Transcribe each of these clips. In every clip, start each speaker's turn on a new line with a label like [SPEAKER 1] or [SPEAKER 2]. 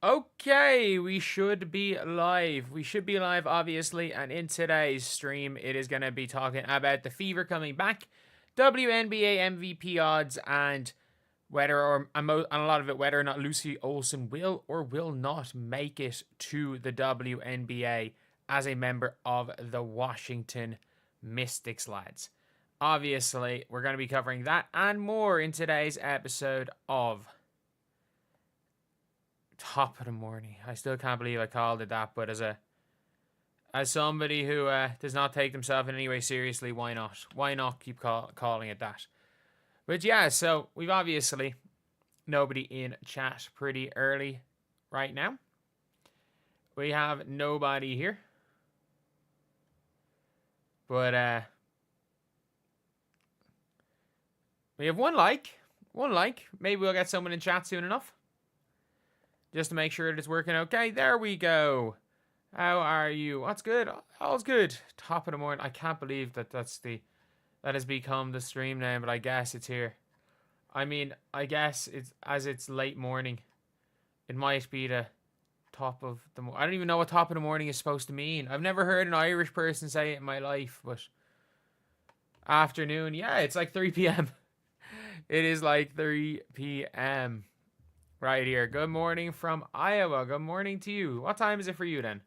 [SPEAKER 1] Okay, we should be live. We should be live, obviously, and in today's stream, it is going to be talking about the Fever coming back, WNBA MVP odds, and whether, or and a lot of it, whether or not Lucy Olsen will or will not make it to the WNBA as a member of the Washington Mystics, lads. Obviously, we're going to be covering that and more in today's episode of Top of the Morning. I still can't believe I called it that, but as somebody who does not take themselves in any way seriously, why not? Why not keep calling it that? But yeah, so we've obviously nobody in chat pretty early right now. We have nobody here. But we have one like. Maybe we'll get someone in chat soon enough. Just to make sure that it's working okay. There we go. How are you? What's good? All's good. Top of the morning. I can't believe that that has become the stream name, but I guess it's here. I mean, I guess it's late morning. It might be the top of the morning. I don't even know what top of the morning is supposed to mean. I've never heard an Irish person say it in my life, but afternoon. Yeah, it's like 3 p.m. It is like 3 p.m. right here. Good morning from Iowa. Good morning to you. What time is it for you then?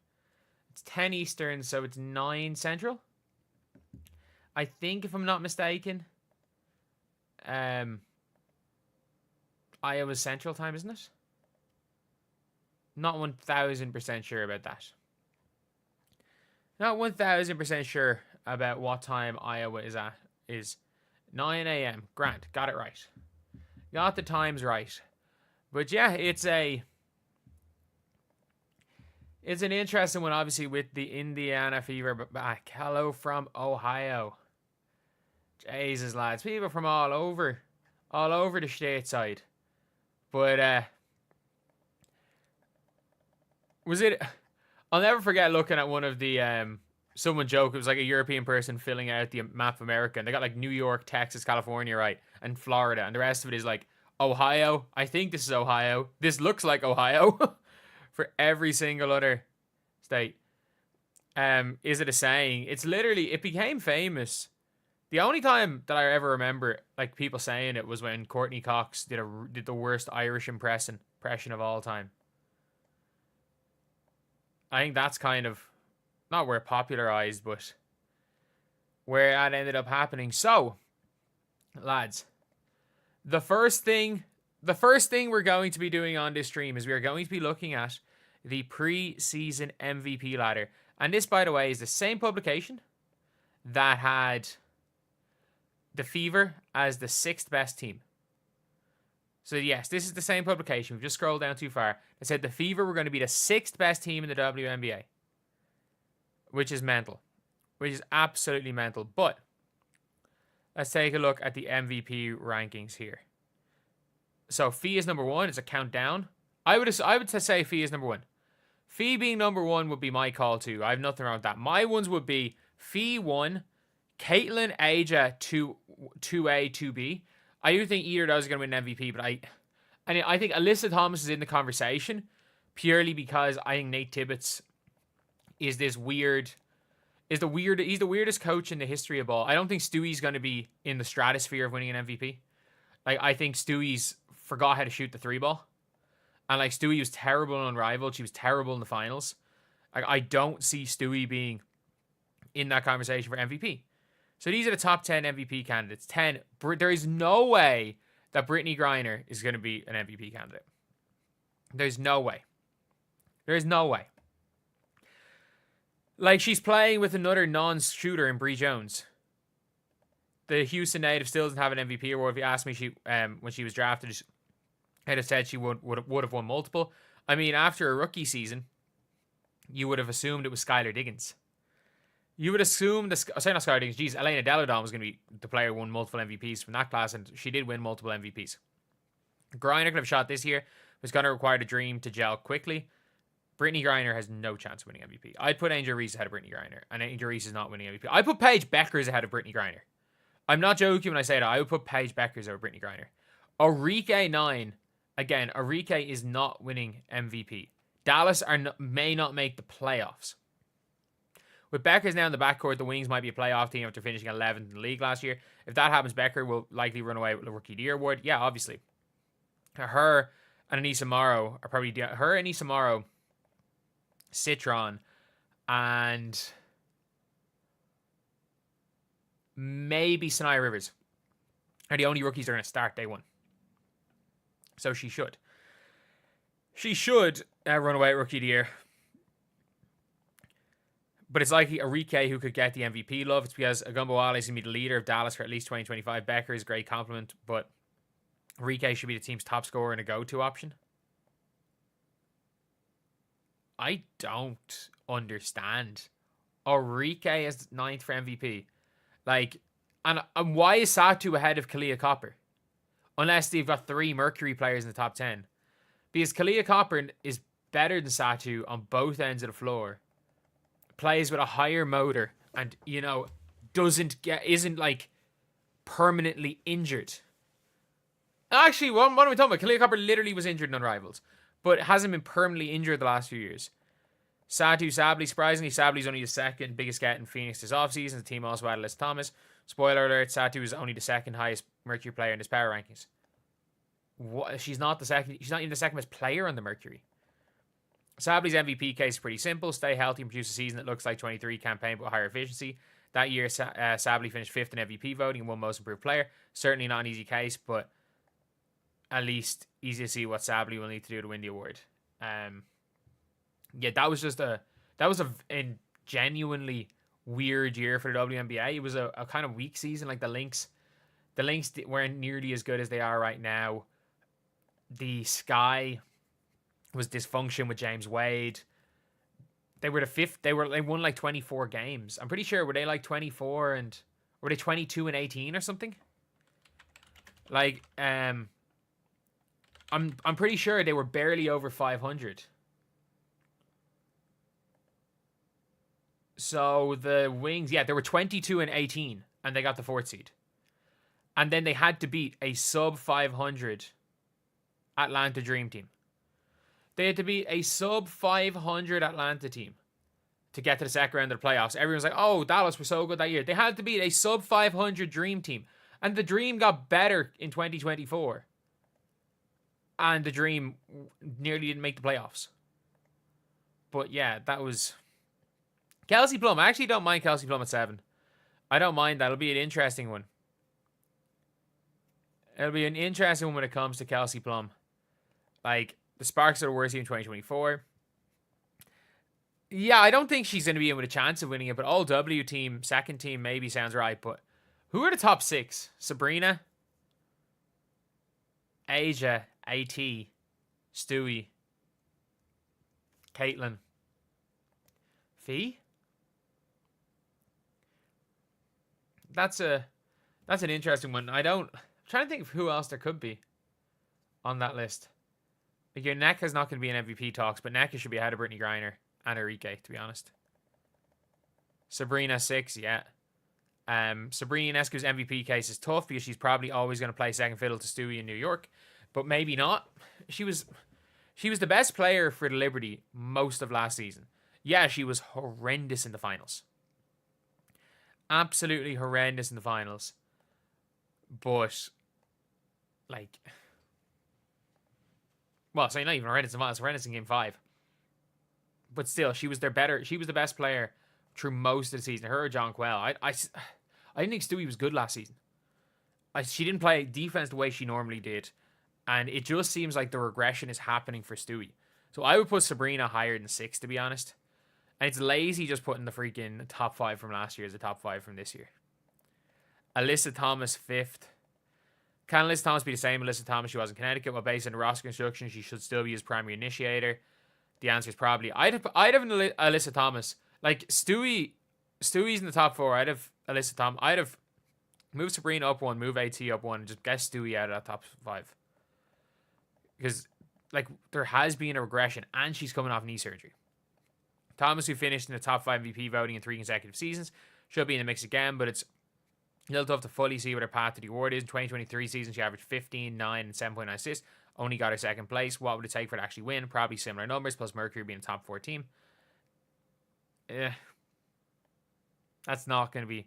[SPEAKER 1] It's 10 Eastern, so it's 9 Central. I think, if I'm not mistaken, Iowa's Central time, isn't it? Not 1000% sure about that. Not 1000% sure about what time Iowa is at. Is 9 a.m. Grant, got it right. Got the times right. But yeah, it's an interesting one, obviously, with the Indiana Fever back. Hello from Ohio. Jesus, lads. People from all over the stateside. But, was it... I'll never forget looking at one of the, someone joked, it was like a European person filling out the map of America, and they got like New York, Texas, California, right, and Florida, and the rest of it is like Ohio. I think this is Ohio. This looks like Ohio for every single other state. Is it a saying? It's literally, it became famous. The only time that I ever remember like people saying it was when Courtney Cox did the worst Irish impression of all time. I think that's kind of not where it popularized, but where that ended up happening. So, lads, the first thing we're going to be doing on this stream is we are going to be looking at the pre-season MVP ladder. And this, by the way, is the same publication that had the Fever as the 6th best team. So yes, this is the same publication. We've just scrolled down too far. It said the Fever were going to be the 6th best team in the WNBA. Which is mental. Which is absolutely mental. But let's take a look at the MVP rankings here. So Fee is number 1. It's a countdown. I would say Fee is number 1. Fee being number 1 would be my call too. I have nothing wrong with that. My ones would be Fee 1, Caitiln, Aja 2A, 2B. I do think either of those are going to win MVP, but I think Alyssa Thomas is in the conversation purely because I think Nate Tibbetts is he's the weirdest coach in the history of ball. I don't think Stewie's going to be in the stratosphere of winning an MVP. Like, I think Stewie's forgot how to shoot the 3-ball. And like, Stewie was terrible and unrivaled. She was terrible in the finals. Like, I don't see Stewie being in that conversation for MVP. So these are the top 10 MVP candidates. 10. There is no way that Brittany Griner is going to be an MVP candidate. There's no way. There is no way. Like, she's playing with another non-shooter in Bree Jones. The Houston native still doesn't have an MVP award. If you asked me, when she was drafted, I'd have said she would have won multiple. I mean, after a rookie season, you would have assumed it was Skylar Diggins. You would assume not Skylar Diggins. Geez, Elena Deladon was going to be the player who won multiple MVPs from that class, and she did win multiple MVPs. Griner could have shot this year. Was going to require the dream to gel quickly. Brittany Griner has no chance of winning MVP. I'd put Angel Reese ahead of Brittany Griner, and Angel Reese is not winning MVP. I'd put Paige Bueckers ahead of Brittany Griner. I'm not joking when I say that. I would put Paige Bueckers over Brittany Griner. Orike 9 Again, Arike is not winning MVP. Dallas may not make the playoffs. With Bueckers now in the backcourt, the Wings might be a playoff team after finishing 11th in the league last year. If that happens, Bueckers will likely run away with the Rookie of the Year award. Yeah, obviously. Her and Anissa Morrow are probably... Her, Anissa Morrow, Citron, and maybe Sanaya Rivers are the only rookies that are going to start day one. So she should. She should run away with Rookie of the Year. But it's likely Arike who could get the MVP love. It's because Agumbawale is going to be the leader of Dallas for at least 2025. Bueckers is a great compliment, but Arike should be the team's top scorer and a go-to option. I don't understand. Arike is 9th for MVP. Like, and why is Satu ahead of Kalia Copper? Unless they've got 3 Mercury players in the top 10. Because Kalia Copper is better than Satu on both ends of the floor. Plays with a higher motor and, you know, isn't like permanently injured. Actually, what are we talking about? Kalia Copper literally was injured in Unrivals, but hasn't been permanently injured the last few years. Satu Sably, surprisingly, Sably's only the second biggest get in Phoenix this offseason. The team also added Alyssa Thomas. Spoiler alert, Satu is only the second highest Mercury player in his power rankings. What? She's not even the second best player on the Mercury. Sably's MVP case is pretty simple. Stay healthy and produce a season that looks like 23 campaign but with higher efficiency. That year, Sably finished 5th in MVP voting and won Most Improved Player. Certainly not an easy case, but at least easy to see what Sably will need to do to win the award. Yeah, that was a genuinely weird year for the WNBA. It was a kind of weak season. Like the Lynx weren't nearly as good as they are right now. The Sky was dysfunction with James Wade. They were the 5th. They won like 24 games. I'm pretty sure, were they like 24 and were they 22 and 18 or something? Like I'm pretty sure they were barely over 500. So the Wings, yeah, they were 22 and 18 and they got the 4th seed. And then they had to beat a sub 500 Atlanta Dream team. They had to beat a sub 500 Atlanta team to get to the second round of the playoffs. Everyone's like, oh, Dallas were so good that year. They had to beat a sub 500 Dream team. And the Dream got better in 2024. And the Dream nearly didn't make the playoffs. But yeah, that was... Kelsey Plum. I actually don't mind Kelsey Plum at 7. I don't mind that. It'll be an interesting one. It'll be an interesting one when it comes to Kelsey Plum. Like, the Sparks are the worst team in 2024. Yeah, I don't think she's going to be in with a chance of winning it, but all W team, second team maybe sounds right. But who are the top 6? Sabrina, Asia, AT, Stewie, Caitlin, Fee? That's an interesting one. I'm trying to think of who else there could be on that list. Like your NECA's not going to be in MVP talks, but NECA should be ahead of Brittany Griner and Arike, to be honest. Sabrina 6, yeah. Sabrina Ionescu's MVP case is tough because she's probably always going to play second fiddle to Stewie in New York, but maybe not. She was the best player for the Liberty most of last season. Yeah, she was horrendous in the finals. Absolutely horrendous in the finals. But, like... Well, so not even horrendous in the finals, horrendous in Game 5. But still, she was the best player through most of the season. Her or John Quell. I didn't think Stewie was good last season. She didn't play defense the way she normally did. And it just seems like the regression is happening for Stewie. So I would put Sabrina higher than 6, to be honest. And it's lazy just putting the freaking top 5 from last year as the top 5 from this year. Alyssa Thomas 5th. Can Alyssa Thomas be the same Alyssa Thomas she was in Connecticut? Well, based on the roster construction, she should still be his primary initiator. The answer is probably... I'd have Alyssa Thomas. Like, Stewie's in the top 4. I'd have Alyssa Thomas. I'd have moved Sabrina up 1, move AT up 1, and just get Stewie out of that top 5. Because, like, there has been a regression, and she's coming off knee surgery. Thomas, who finished in the top 5 MVP voting in 3 consecutive seasons, should be in the mix again, but it's a little tough to fully see what her path to the award is. In 2023 season, she averaged 15, 9, and 7.9 assists. only got her second place. What would it take for her to actually win? Probably similar numbers, plus Mercury being a top 4 team. That's not going to be...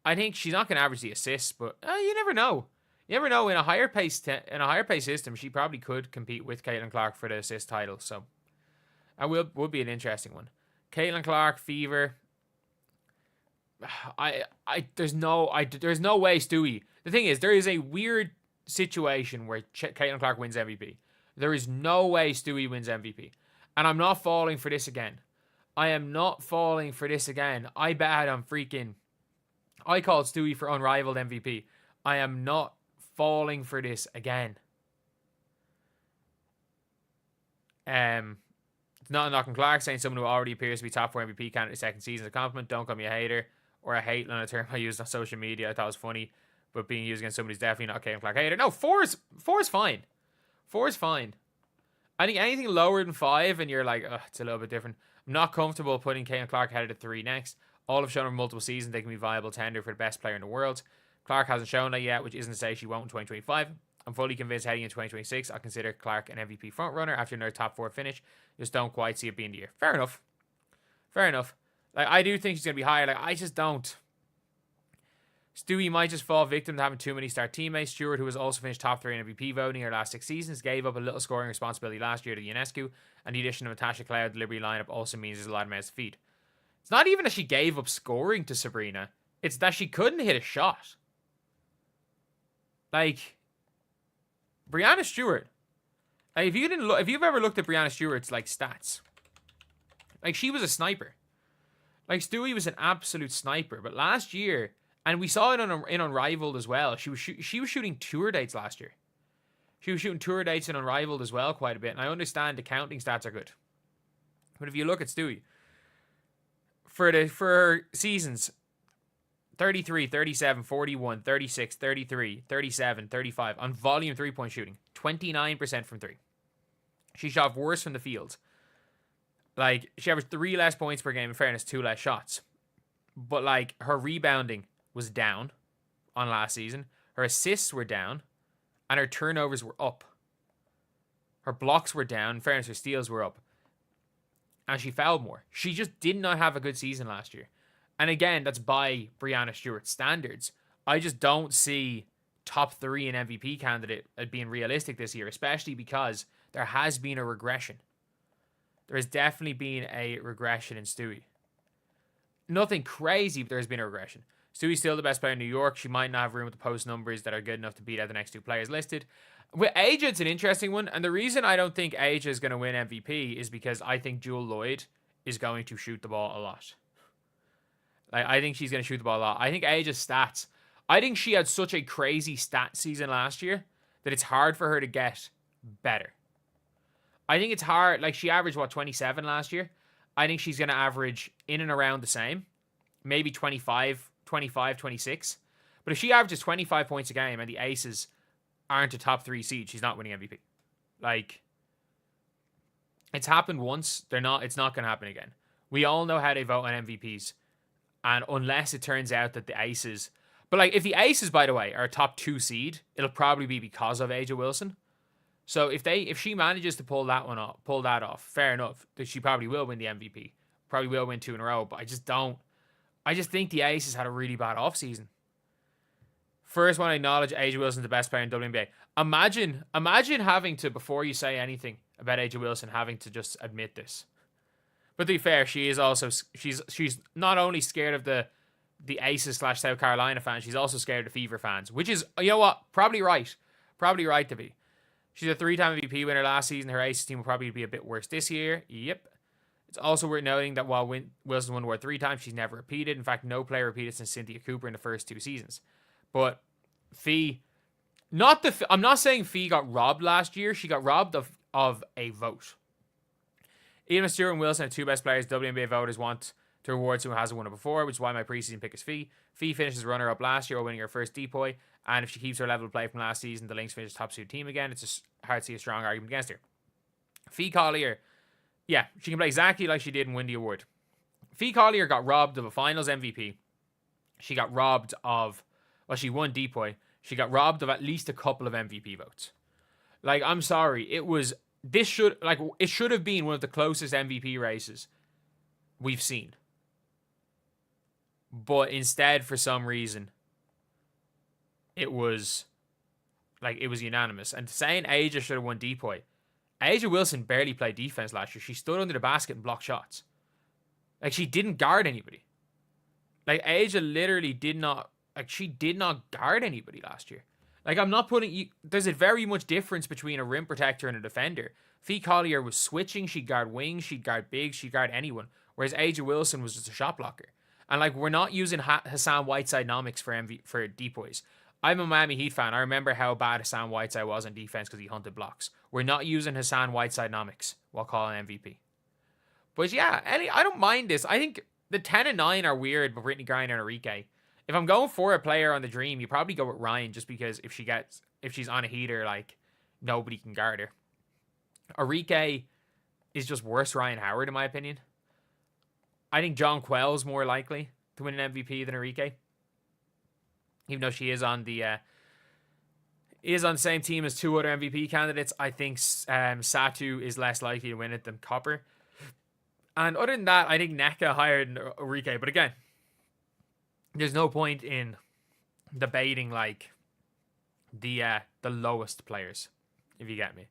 [SPEAKER 1] I think she's not going to average the assists, but you never know. You never know. In a higher pace system, she probably could compete with Caitlin Clark for the assist title. So that would be an interesting one. Caitlin Clark, Fever. There's no way Stewie. The thing is, there is a weird situation where Caitlin Clark wins MVP. There is no way Stewie wins MVP, and I'm not falling for this again. I am not falling for this again. I bet on freaking... I called Stewie for unrivaled MVP. I am not falling for this again. It's not a knock on Clark, saying someone who already appears to be top 4 MVP candidate second season is a compliment. Don't call me a hater or a hate on a term I used on social media. I thought it was funny, but being used against somebody who's definitely not a Caitlin Clark hater. No, 4 is fine. 4 is fine. I think anything lower than 5 and you're like, it's a little bit different. I'm not comfortable putting Caitlin Clark ahead of the 3 next. All have shown over multiple seasons they can be viable tender for the best player in the world. Clark hasn't shown that yet, which isn't to say she won't in 2025. I'm fully convinced heading into 2026, I'll consider Clark an MVP frontrunner after another top 4 finish. Just don't quite see it being the year. Fair enough. Fair enough. Like, I do think she's going to be higher. Like, I just don't. Stewie might just fall victim to having too many star teammates. Steward, who has also finished top 3 in MVP voting in her last 6 seasons, gave up a little scoring responsibility last year to UNESCO, and the addition of Natasha Cloud to the Liberty lineup also means there's a lot of mouths to feed. It's not even that she gave up scoring to Breanna. It's that she couldn't hit a shot. Like, Breanna Stewart. Like, if you've ever looked at Breanna Stewart's like stats, like, she was a sniper. Like, Stewie was an absolute sniper. But last year, and we saw it in Unrivaled as well, she was shooting tour dates last year. She was shooting tour dates in Unrivaled as well quite a bit. And I understand the counting stats are good. But if you look at Stewie, for her seasons, 33, 37, 41, 36, 33, 37, 35 on volume 3-point shooting. 29% from 3. She shot worse from the field. Like, she averaged 3 less points per game, in fairness, 2 less shots. But, like, her rebounding was down on last season. Her assists were down. And her turnovers were up. Her blocks were down. In fairness, her steals were up. And she fouled more. She just did not have a good season last year. And again, that's by Breanna Stewart's standards. I just don't see top 3 in MVP candidate being realistic this year, especially because there has been a regression. There has definitely been a regression in Stewie. Nothing crazy, but there has been a regression. Stewie's still the best player in New York. She might not have room with the post numbers that are good enough to beat out the next 2 players listed. With Aja, it's an interesting one. And the reason I don't think Aja is going to win MVP is because I think Jewel Lloyd is going to shoot the ball a lot. Like, I think she's going to shoot the ball a lot. I think Aja's stats, I think she had such a crazy stat season last year that it's hard for her to get better. I think it's hard. Like, she averaged, 27 last year? I think she's going to average in and around the same. Maybe 25, 26. But if she averages 25 points a game and the Aces aren't a top 3 seed, she's not winning MVP. Like, it's happened once. It's not going to happen again. We all know how they vote on MVPs. And unless it turns out that the Aces... But, like, if the Aces, by the way, are a top 2 seed, it'll probably be because of Aja Wilson. So if she manages to pull that off, fair enough, that she probably will win the MVP. Probably will win 2 in a row, but I just think the Aces had a really bad offseason. First one, I acknowledge Aja Wilson's the best player in WNBA. Imagine having to, before you say anything about Aja Wilson, having to just admit this. But to be fair, she is also, she's not only scared of the Aces / South Carolina fans, she's also scared of Fever fans, which is, you know what, probably right to be. She's a 3-time MVP winner last season. Her Aces team will probably be a bit worse this year. Yep. It's also worth noting that while Wilson won award 3 times, she's never repeated. In fact, no player repeated since Cynthia Cooper in the first 2 seasons. But Fee, I'm not saying Fee got robbed last year. She got robbed of a vote. Even if Stewart and Wilson are 2 best players, WNBA voters want to reward someone who hasn't won it before, which is why my preseason pick is Fee. Fee finishes runner-up last year while winning her first depoy, and if she keeps her level of play from last season, the Lynx finish top suit team again. It's just hard to see a strong argument against her. Fee Collier, yeah, she can play exactly like she did and win the award. Fee Collier got robbed of a finals MVP. She got robbed of, she won depoy. She got robbed of at least a couple of MVP votes. Like, I'm sorry. It should have been one of the closest MVP races we've seen. But instead, for some reason, it was unanimous. And saying Aja should have won depoy. Aja Wilson barely played defense last year. She stood under the basket and blocked shots. Like, she didn't guard anybody. Like, Aja literally did not guard anybody last year. Like, I'm not putting you... There's a very much difference between a rim protector and a defender. Fee Collier was switching. She'd guard wings. She'd guard bigs. She'd guard anyone. Whereas Aja Wilson was just a shot blocker. And, like, we're not using Hassan Whiteside-nomics for depoys. I'm a Miami Heat fan. I remember how bad Hassan Whiteside was on defense because he hunted blocks. We're not using Hassan Whiteside-nomics while calling MVP. But, yeah, I don't mind this. I think the 10 and 9 are weird, but Brittany Griner and Enrique... If I'm going for a player on the Dream, you probably go with Ryan just because if she's on a heater, like, nobody can guard her. Enrique is just worse Ryan Howard, in my opinion. I think John Quell's more likely to win an MVP than Enrique. Even though she is on the same team as two other MVP candidates, I think Satu is less likely to win it than Copper. And other than that, I think NECA higher than Enrique. But again, there's no point in debating like the lowest players, if you get me.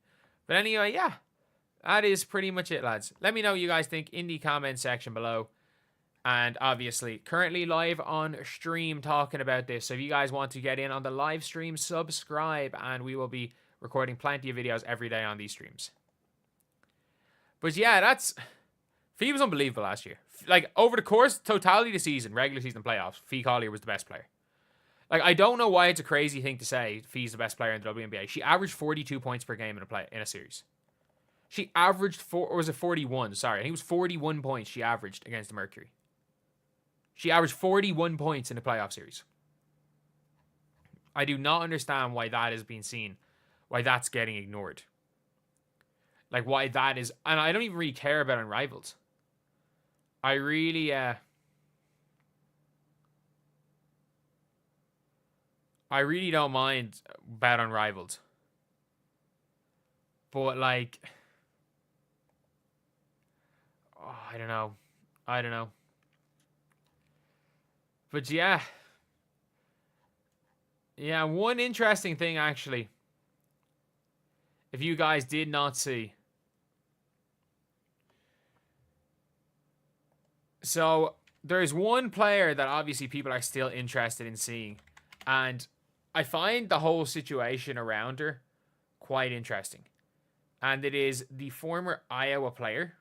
[SPEAKER 1] But anyway, yeah, that is pretty much it, lads. Let me know what you guys think in the comment section below. And obviously, currently live on stream talking about this. So if you guys want to get in on the live stream, subscribe. And we will be recording plenty of videos every day on these streams. But yeah, Fee was unbelievable last year. Like, over the course, totality of the season, regular season playoffs, Fee Collier was the best player. Like, I don't know why it's a crazy thing to say Fee's the best player in the WNBA. She averaged 42 points per game in a series. She averaged 41? Sorry, I think it was 41 points she averaged against the Mercury. She averaged 41 points in the playoff series. I do not understand why that is being seen, why that's getting ignored. Like, why that is... And I don't even really care about Unrivaled. I really don't mind about Unrivaled. But, like... Oh, I don't know. But, yeah. Yeah, one interesting thing, actually. If you guys did not see... So, there's one player that obviously people are still interested in seeing. And I find the whole situation around her quite interesting. And it is the former Iowa player,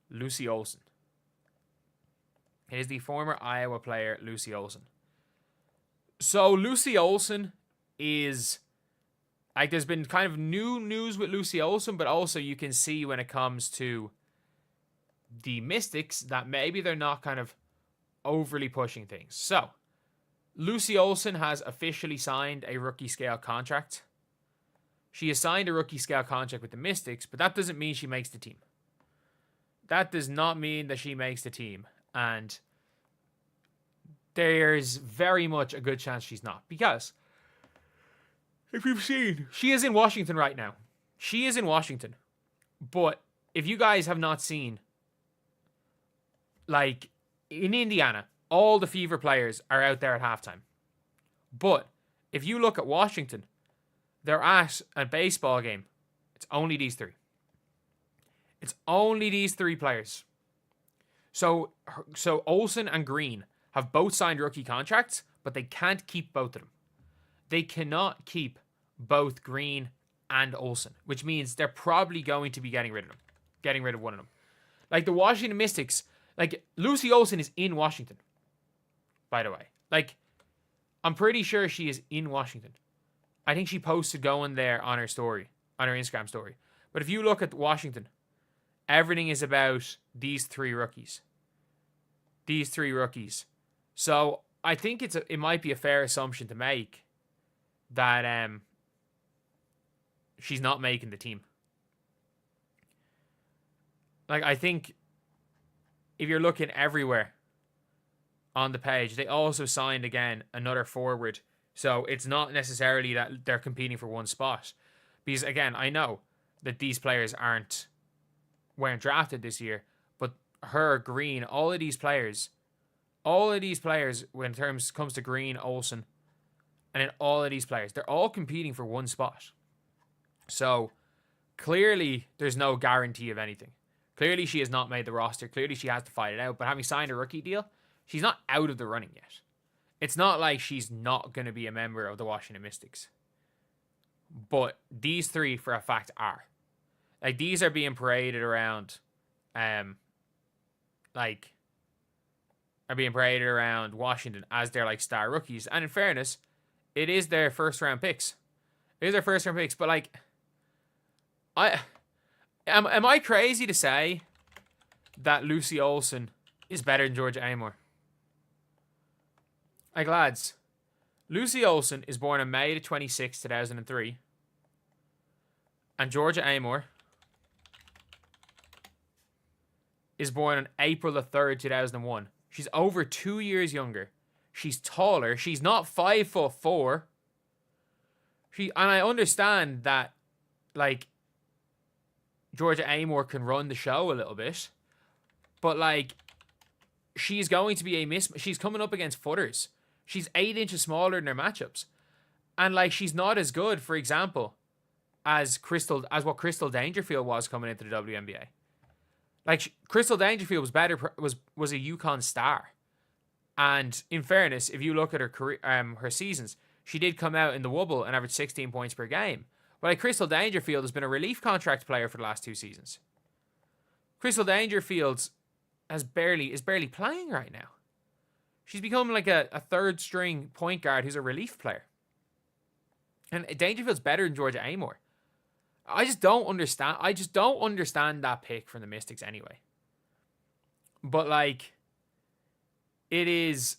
[SPEAKER 1] Lucy Olsen. It is the former Iowa player, Lucy Olsen. So, Lucy Olsen is... Like, there's been kind of new news with Lucy Olsen, but also you can see when it comes to the Mystics that maybe they're not kind of overly pushing things. So, Lucy Olsen has officially signed a rookie scale contract. She has signed a rookie scale contract with the Mystics, but that doesn't mean she makes the team. That does not mean that she makes the team. And there's very much a good chance she's not. Because, if you've seen, she is in Washington right now. She is in Washington. But if you guys have not seen... Like, in Indiana, all the Fever players are out there at halftime. But if you look at Washington, they're at a baseball game. It's only these three. It's only these three players. So Olsen and Green have both signed rookie contracts, but they can't keep both of them. They cannot keep both Green and Olsen, which means they're probably going to be getting rid of them. Getting rid of one of them. Like, the Washington Mystics... Like, Lucy Olsen is in Washington, by the way. Like, I'm pretty sure she is in Washington. I think she posted going there on her story, on her Instagram story. But if you look at Washington, everything is about these three rookies. These three rookies. So, I think it might be a fair assumption to make that she's not making the team. Like, I think... If you're looking everywhere on the page, they also signed, again, another forward. So it's not necessarily that they're competing for one spot. Because, again, I know that these players weren't drafted this year, but her, Green, all of these players, when comes to Green, Olsen, and then all of these players, they're all competing for one spot. So, clearly, there's no guarantee of anything. Clearly, she has not made the roster. Clearly, she has to fight it out. But having signed a rookie deal, she's not out of the running yet. It's not like she's not going to be a member of the Washington Mystics. But these three, for a fact, are. Like, these are being paraded around, Washington as their, like, star rookies. And in fairness, it is their first-round picks. But, like, Am I crazy to say that Lucy Olsen is better than Georgia Amoore? Like, lads, Lucy Olsen is born on May 26, 2003. And Georgia Amoore is born on April 3rd, 2001. She's over 2 years younger. She's taller. She's not 5'4". And I understand that, like, Georgia Amoore can run the show a little bit. But, like, she's going to be she's coming up against footers. She's 8 inches smaller in her matchups. And, like, she's not as good, for example, as what Crystal Dangerfield was coming into the WNBA. Like, Crystal Dangerfield was a UConn star. And in fairness, if you look at her career, her seasons, she did come out in the Wubble and average 16 points per game. But, like, Crystal Dangerfield has been a relief contract player for the last 2 seasons. Crystal Dangerfield is barely playing right now. She's become like a third string point guard who's a relief player. And Dangerfield's better than Georgia Amoore. I just don't understand that pick from the Mystics anyway. But, like, it is...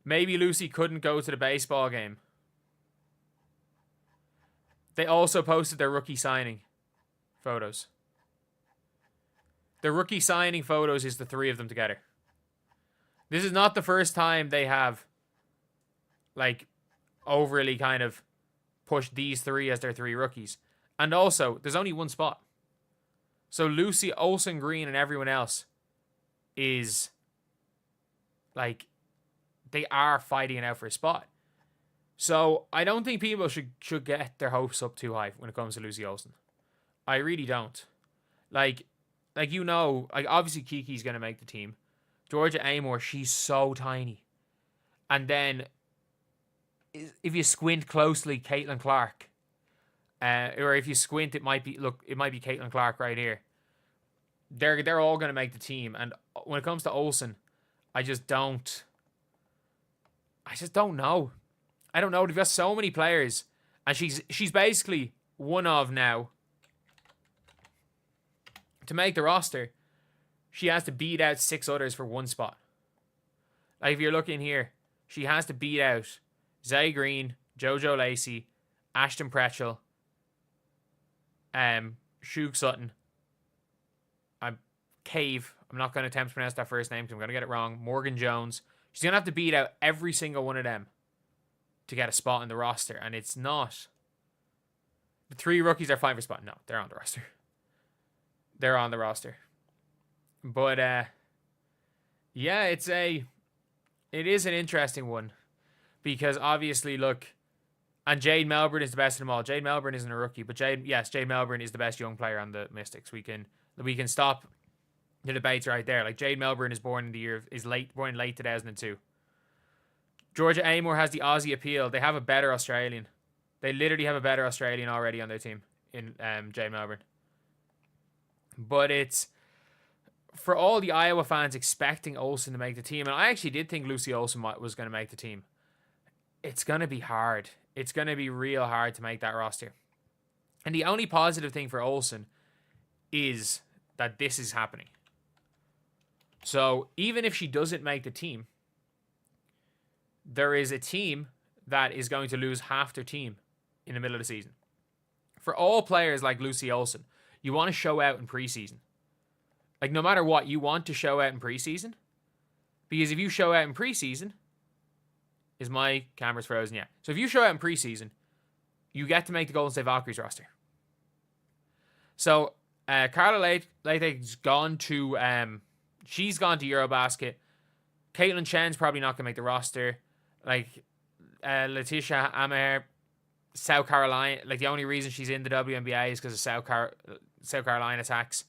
[SPEAKER 1] Maybe Lucy couldn't go to the baseball game. They also posted their rookie signing photos. The rookie signing photos is the 3 of them together. This is not the first time they have, like, overly kind of pushed these 3 as their 3 rookies. And also, there's only one spot. So Lucy, Olsen, Green, and everyone else is, like, they are fighting it out for a spot. So I don't think people should get their hopes up too high when it comes to Lucy Olsen. I really don't. Like obviously Kiki's going to make the team. Georgia Amoore, she's so tiny. And then if you squint closely, Caitlin Clark. Or if you squint, it might be Caitlin Clark right here. They're all going to make the team. And when it comes to Olsen, I just don't know. I don't know. They've got so many players. And she's basically one of now. To make the roster, she has to beat out 6 others for one spot. Like, if you're looking here, she has to beat out Zay Green, JoJo Lacey, Ashton Pretchell, Shug Sutton, Cave. I'm not going to attempt to pronounce that first name because I'm going to get it wrong. Morgan Jones. She's going to have to beat out every single one of them to get a spot in the roster. And it's not... The 3 rookies are fighting for spot. No, they're on the roster. They're on the roster. But, yeah, it is an interesting one. Because, obviously, look... And Jade Melbourne is the best of them all. Jade Melbourne isn't a rookie, but Jade Melbourne is the best young player on the Mystics. We can stop the debates right there. Like, Jade Melbourne is born in late 2002. Georgia Amoore has the Aussie appeal. They have a better Australian. They literally have a better Australian already on their team in Jade Melbourne. But it's for all the Iowa fans expecting Olsen to make the team, and I actually did think Lucy Olsen was going to make the team. It's going to be hard. It's going to be real hard to make that roster. And the only positive thing for Olsen is that this is happening. So even if she doesn't make the team, there is a team that is going to lose half their team in the middle of the season. For all players like Lucy Olsen, you want to show out in preseason. Like, no matter what, you want to show out in preseason. Because if you show out in preseason... Is my camera's frozen? Yeah. So if you show out in preseason, you get to make the Golden State Valkyries roster. So Carla Leighton's gone to she's gone to Eurobasket. Caitlin Chen's probably not gonna make the roster. Like Letitia Amaher, South Carolina. Like the only reason she's in the WNBA is because of South Carolina tax.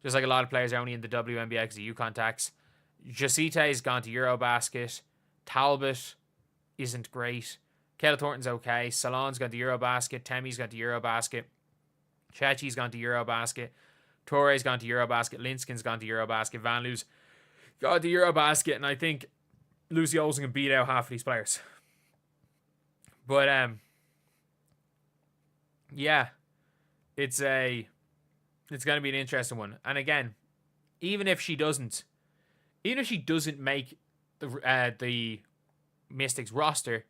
[SPEAKER 1] Just like a lot of players are only in the WNBA because of UConn tax. Jacite's gone to Eurobasket. Talbot isn't great. Kayla Thornton's okay. Salon's gone to Eurobasket. Temi's gone to Eurobasket. Chechi's gone to Eurobasket. Torre's gone to Eurobasket. Linskin's gone to Eurobasket. Van Loo's gone to Eurobasket. And I think Lucy Olsen can beat out half of these players. But, yeah. It's going to be an interesting one. And again, even if she doesn't make the Mystics roster,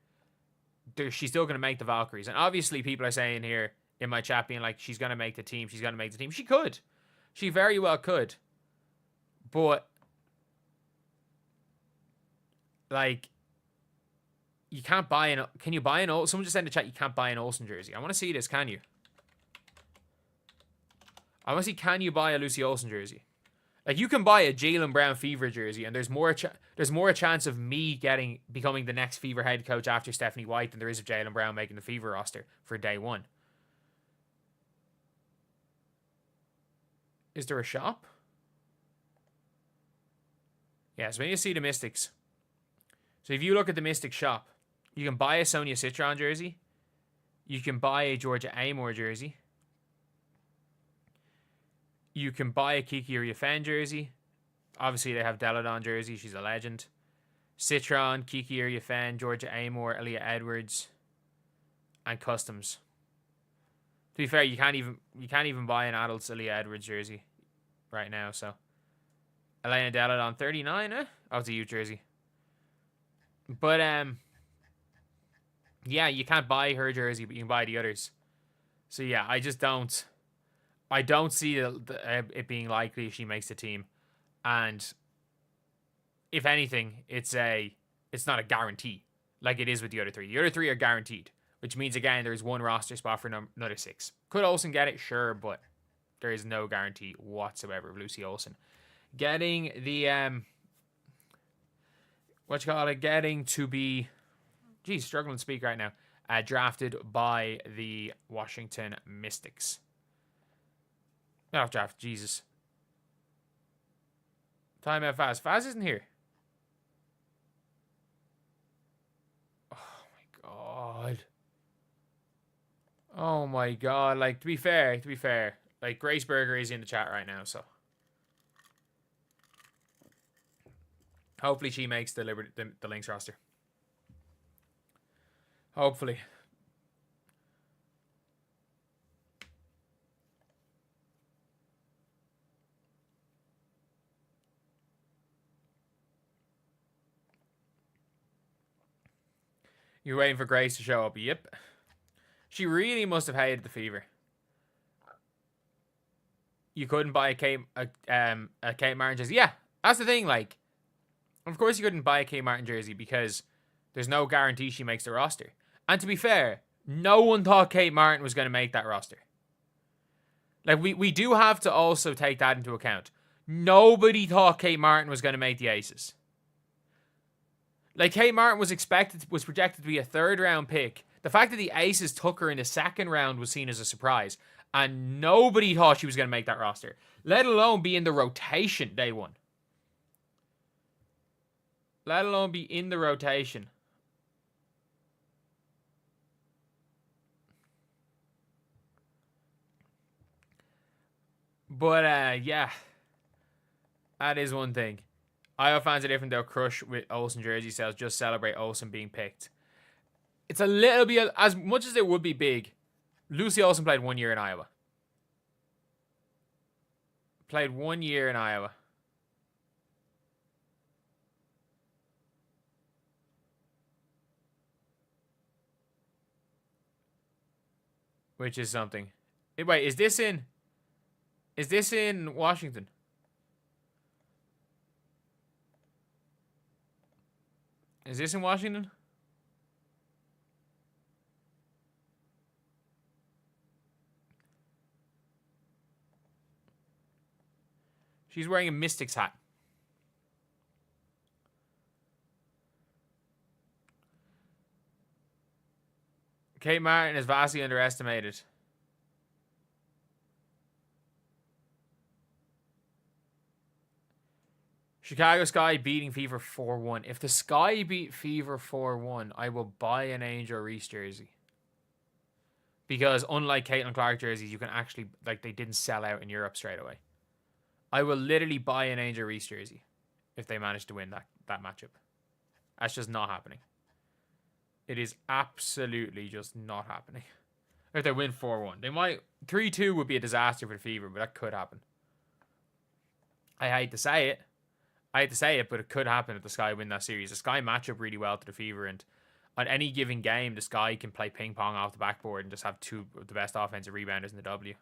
[SPEAKER 1] she's still going to make the Valkyries. And obviously people are saying here in my chat being like, she's going to make the team. She's going to make the team. She could. She very well could. But, like, you can't buy an... Can you buy an Olsen? Someone just said in the chat you can't buy an Olsen jersey. I want to see this. Can you? I want to see, can you buy a Lucy Olsen jersey? Like, you can buy a Jaylen Brown Fever jersey, and there's more a chance of me becoming the next Fever head coach after Stephanie White than there is of Jaylen Brown making the Fever roster for day one. Is there a shop? Yeah, so when you see the Mystics. So if you look at the Mystics shop, you can buy a Sonia Citron jersey. You can buy a Georgia Amore jersey. You can buy a Kiki Iriafen jersey. Obviously, they have Deladon jersey. She's a legend. Citron, Kiki Iriafen, Georgia Amore, Aaliyah Edwards, and customs. To be fair, you can't even buy an adult's Aaliyah Edwards jersey right now. So, Elena Deladon 39. Oh, it's a youth jersey. But yeah, you can't buy her jersey, but you can buy the others. So yeah, I don't see it being likely she makes the team. And if anything, it's not a guarantee like it is with the other three. The other three are guaranteed, which means, again, there's one roster spot for another 6. Could Olsen get it? Sure, but there is no guarantee whatsoever of Lucy Olsen getting the getting to be, struggling to speak right now, drafted by the Washington Mystics. Not draft, Jesus. Time out Faz. Faz isn't here. Oh my god. Oh my god. Like, to be fair, like, Grace Berger is in the chat right now, so hopefully she makes the Lynx roster. Hopefully. You're waiting for Grace to show up. Yep. She really must have hated the Fever. You couldn't buy a Kate Martin jersey. Yeah, that's the thing. Like, of course you couldn't buy a Kate Martin jersey because there's no guarantee she makes the roster. And to be fair, no one thought Kate Martin was going to make that roster. Like, we do have to also take that into account. Nobody thought Kate Martin was going to make the Aces. Like, Kate Martin was projected to be a 3rd round pick. The fact that the Aces took her in the 2nd round was seen as a surprise. And nobody thought she was going to make that roster. Let alone be in the rotation day one. Let alone be in the rotation. But, yeah. That is one thing. Iowa fans are different. They'll crush with Olsen jersey sales. Just celebrate Olsen being picked. It's a little bit, as much as it would be big, Lucy Olsen played 1 year in Iowa. Played 1 year in Iowa. Which is something. Wait, is this in Washington? Is this in Washington? She's wearing a Mystics hat. Kate Martin is vastly underestimated. Chicago Sky beating Fever 4-1. If the Sky beat Fever 4-1, I will buy an Angel Reese jersey. Because unlike Caitlin Clark jerseys, you can actually, like, they didn't sell out in Europe straight away. I will literally buy an Angel Reese jersey if they manage to win that matchup. That's just not happening. It is absolutely just not happening. If they win 4-1. They might... 3-2 would be a disaster for the Fever, but that could happen. I hate to say it. But it could happen if the Sky win that series. The Sky match up really well to the Fever, and on any given game, the Sky can play ping pong off the backboard and just have two of the best offensive rebounders in the W.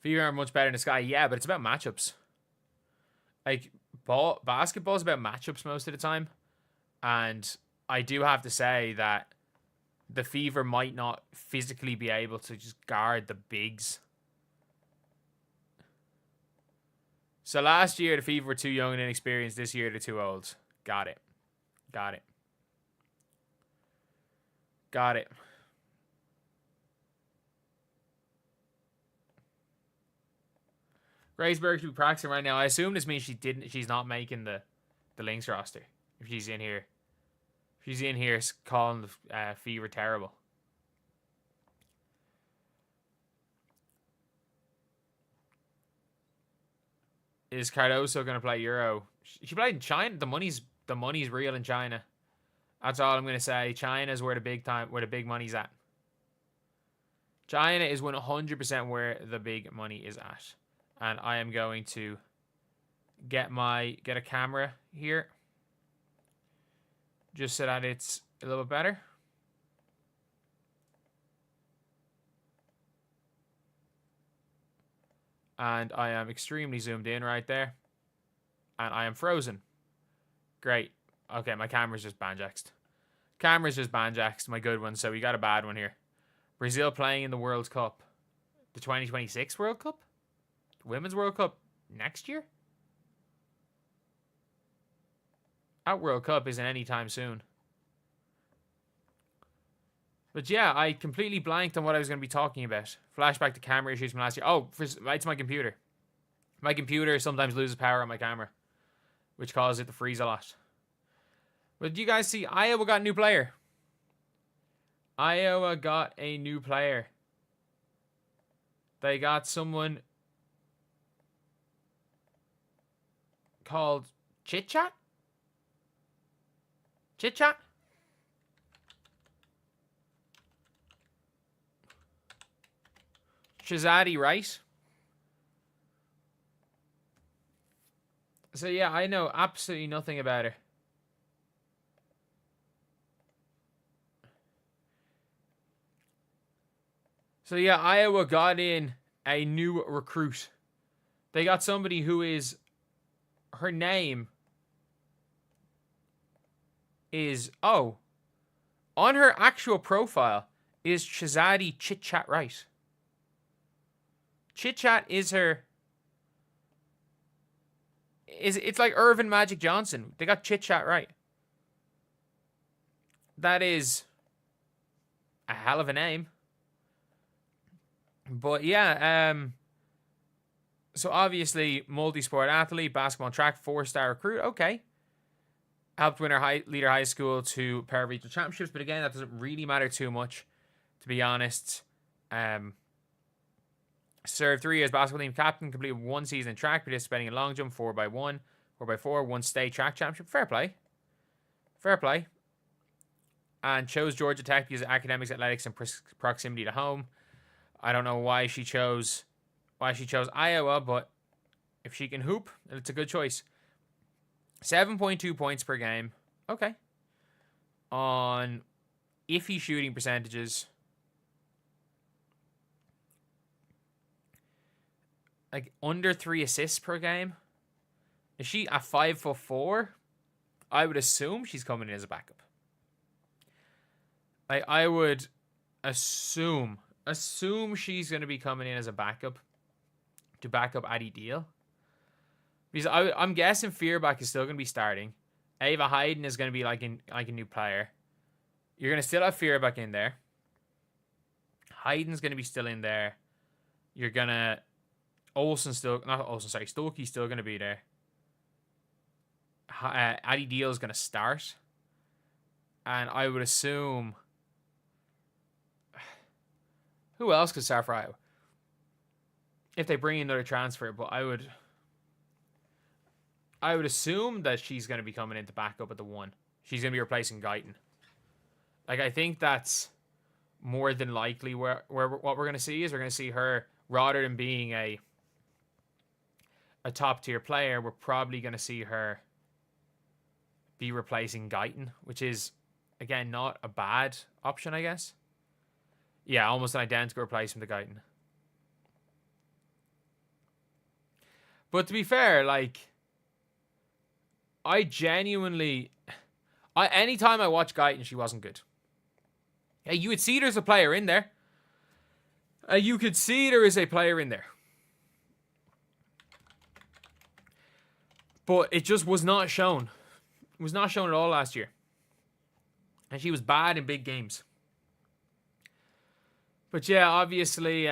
[SPEAKER 1] Fever are much better than the Sky, yeah, but it's about matchups. Like, basketball is about matchups most of the time, and I do have to say that the Fever might not physically be able to just guard the bigs. So last year, the Fever were too young and inexperienced. This year, they're too old. Got it. Graysburg should be practicing right now. I assume this means she's not making the Lynx roster. If she's in here. She's in here calling the Fever terrible. Is Cardoso going to play Euro? She played in China. The money's real in China. That's all I'm going to say. China's where the big money's at. China is 100% where the big money is at. And I am going to get a camera here. Just so that it's a little bit better. And I am extremely zoomed in right there. And I am frozen. Great. Okay, my camera's just banjaxed. My good one, so we got a bad one here. Brazil playing in the World Cup. The 2026 World Cup? The Women's World Cup next year? That World Cup isn't anytime soon. But yeah, I completely blanked on what I was going to be talking about. Flashback to camera issues from last year. Oh, it's my computer. My computer sometimes loses power on my camera, which causes it to freeze a lot. But do you guys see? Iowa got a new player. They got someone called Chitchat? Shazadi, right? So yeah, I know absolutely nothing about her. So yeah, Iowa got in a new recruit. They got somebody who is... Her name is... Oh. On her actual profile is Shazadi Chitchat right. Chitchat is her... It's like Irvin Magic Johnson. They got Chitchat right. That is a hell of a name. But yeah, so obviously multi-sport athlete, basketball and track, 4-star recruit. Okay. Helped win her leader high school to para-regional championships, but again, that doesn't really matter too much, to be honest. Served 3 years basketball team captain, completed 1 season in track, participating in long jump, 4x1, 4x4, 1 state track championship. Fair play. And chose Georgia Tech because of academics, athletics, and proximity to home. I don't know why she chose Iowa, but if she can hoop, it's a good choice. 7.2 points per game. Okay. On iffy shooting percentages. Like under 3 assists per game. Is she a 5'4"? I would assume she's coming in as a backup. I would assume she's going to be coming in as a backup to back up Addie Deal. Because I'm guessing Fearback is still going to be starting. Ava Hayden is going to be like a new player. You're going to still have Fearback in there. Hayden's going to be still in there. You're going to... Stokey's still going to be there. Addie Deal is going to start. And I would assume... Who else could start for Iowa? If they bring in another transfer, but I would assume that she's going to be coming in to back up at the 1. She's going to be replacing Caitiln. Like, I think that's more than likely where what we're going to see is we're going to see her, rather than being a top tier player, we're probably going to see her be replacing Caitiln, which is, again, not a bad option, I guess. Yeah, almost an identical replacement to Caitiln. But to be fair, like, I genuinely... anytime I watch Caitiln, she wasn't good. Yeah, you would see there's a player in there. You could see there is a player in there. But it just was not shown. It was not shown at all last year. And she was bad in big games. But yeah, obviously,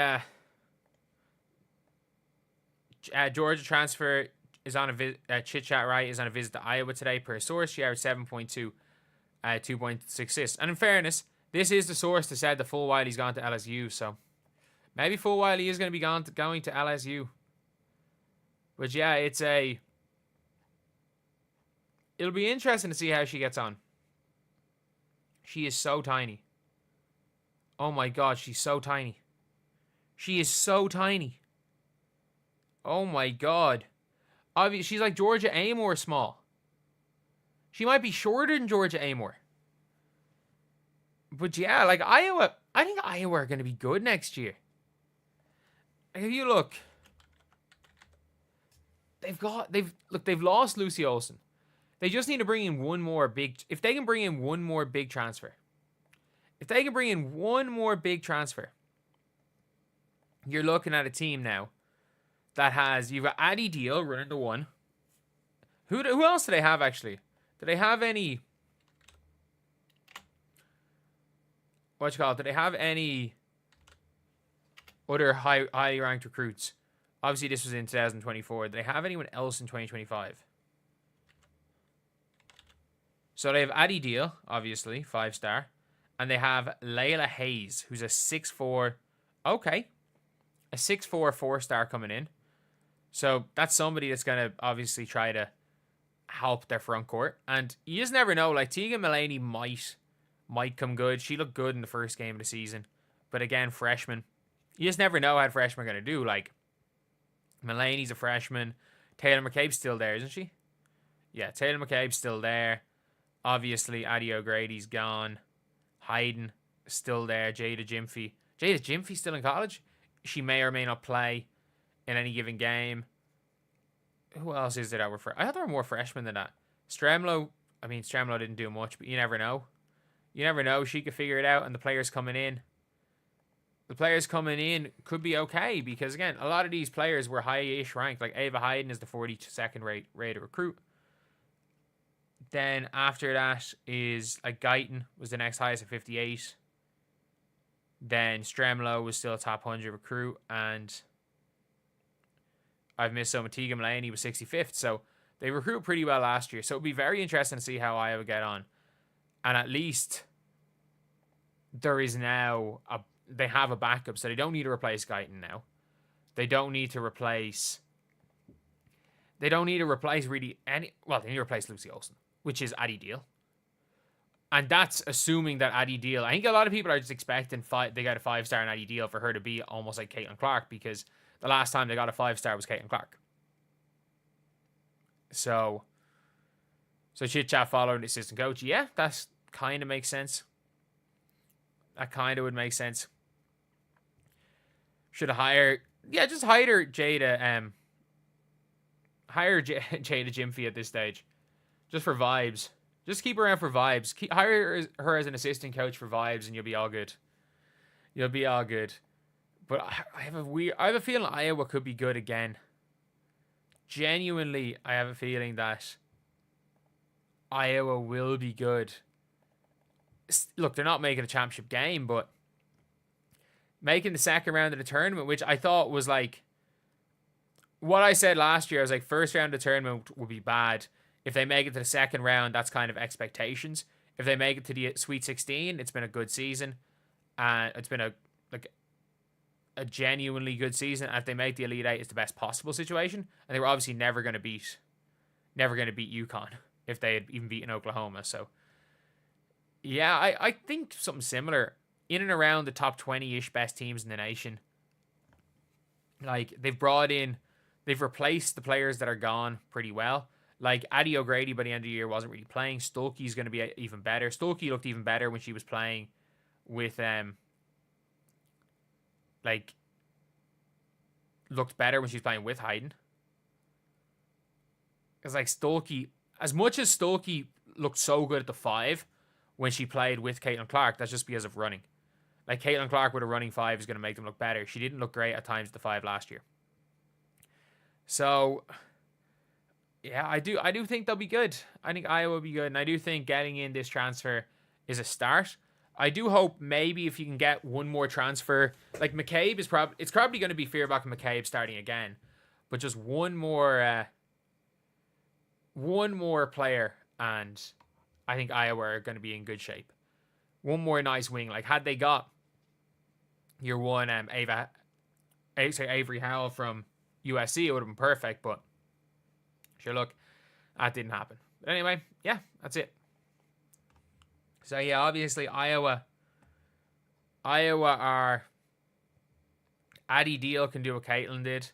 [SPEAKER 1] Georgia transfer is on a chit chat, right? Is on a visit to Iowa today per source. She averaged 7.2, 2.6 assists. And in fairness, this is the source that said the full while he's gone to LSU. So maybe full while he is going to be going to LSU. But yeah, it'll be interesting to see how she gets on. She is so tiny. Oh my God, she's so tiny. She is so tiny. Oh my God. Obviously, she's like Georgia Amore small. She might be shorter than Georgia Amore. But yeah, like Iowa, I think Iowa are going to be good next year. If you look, they've lost Lucy Olsen. They just need to bring in one more big, if they can bring in one more big transfer. If they can bring in one more big transfer, you're looking at a team now that has, you've got Addie Deal running the 1. Who else do they have, actually? Do they have any... Do they have any other highly ranked recruits? Obviously, this was in 2024. Do they have anyone else in 2025? So they have Addie Deal, obviously, 5-star. And they have Layla Hayes, who's a 6'4". Okay. A 6'4", 4-star coming in. So that's somebody that's going to obviously try to help their front court. And you just never know. Like, Tegan Mullaney might come good. She looked good in the first game of the season. But again, freshman. You just never know how freshmen are going to do. Like, Mullaney's a freshman. Taylor McCabe's still there, isn't she? Yeah, Taylor McCabe's still there. Obviously, Addie O'Grady's gone. Hayden still there. Jada Gyamfi still in college? She may or may not play in any given game. Who else is there that were I thought there were more freshmen than that. Stremlo didn't do much, but you never know. You never know. She could figure it out, and the players coming in could be okay, because again, a lot of these players were high-ish ranked. Like Ava Hayden is the 42nd rated recruit. Then after that is like Caitiln was the next highest at 58. Then Stremlo was still a top 100 recruit, and I've missed some. Tegan Mullaney was 65th. So they recruit pretty well last year. So it'll be very interesting to see how Iowa get on. And at least there is now they have a backup, so they don't need to replace Caitiln now. They don't need to replace really any. Well, they need to replace Lucy Olsen, which is Addie Deal. And that's assuming that Addie Deal... I think a lot of people are just expecting they got a 5-star in Addie Deal for her to be almost like Caitlin Clark, because the last time they got a 5-star was Caitlin Clark. So chit chat following the assistant coach. Yeah, that kind of makes sense. That kind of would make sense. Should have hired... Yeah, just hire Jada... hire Jada Gyamfi at this stage. Just for vibes. Just keep her around for vibes. Hire her as an assistant coach for vibes, and you'll be all good. You'll be all good. But I have a feeling Iowa could be good again. Genuinely, I have a feeling that Iowa will be good. Look, they're not making a championship game, but making the second round of the tournament, which I thought was like what I said last year. I was like, first round of the tournament would be bad. If they make it to the second round, that's kind of expectations. If they make it to the Sweet 16, it's been a good season. And it's been a genuinely good season. And if they make the Elite Eight, it's the best possible situation. And they were obviously never going to beat UConn if they had even beaten Oklahoma. So, yeah, I think something similar. In and around the top 20-ish best teams in the nation. Like, they've replaced the players that are gone pretty well. Like, Addie O'Grady by the end of the year wasn't really playing. Stolke's going to be even better. Stolke looked even better when she was playing with, looked better when she was playing with Hayden. Because, like, Stolke, as much as Stolke looked so good at the 5 when she played with Caitlin Clark, that's just because of running. Like, Caitlin Clark with a running 5 is going to make them look better. She didn't look great at times at the 5 last year. So, yeah, I do think they'll be good. I think Iowa will be good. And I do think getting in this transfer is a start. I do hope maybe if you can get one more transfer. Like, McCabe is it's probably going to be Fearbach and McCabe starting again. But just one more player, and I think Iowa are going to be in good shape. One more nice wing. Like, had they got your one Avery Howell from USC, it would have been perfect, but sure, look, that didn't happen. But anyway, yeah, that's it. So, yeah, obviously, Iowa are... Addie Deal can do what Caitiln did.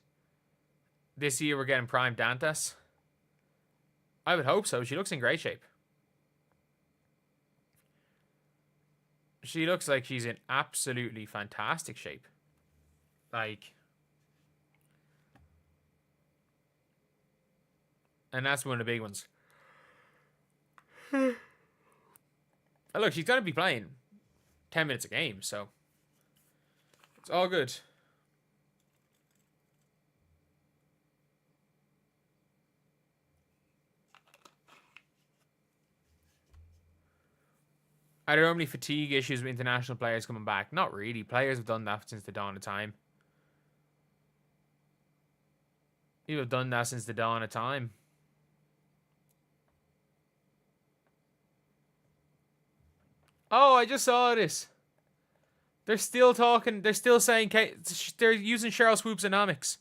[SPEAKER 1] This year, we're getting Prime Dantas. I would hope so. She looks in great shape. She looks like she's in absolutely fantastic shape. Like... And that's one of the big ones. And look, she's going to be playing 10 minutes a game, so it's all good. Are there only fatigue issues with international players coming back? Not really. Players have done that since the dawn of time. People have done that since the dawn of time. Oh, I just saw this. They're still talking. They're still saying they're using Cheryl Swoop's economics.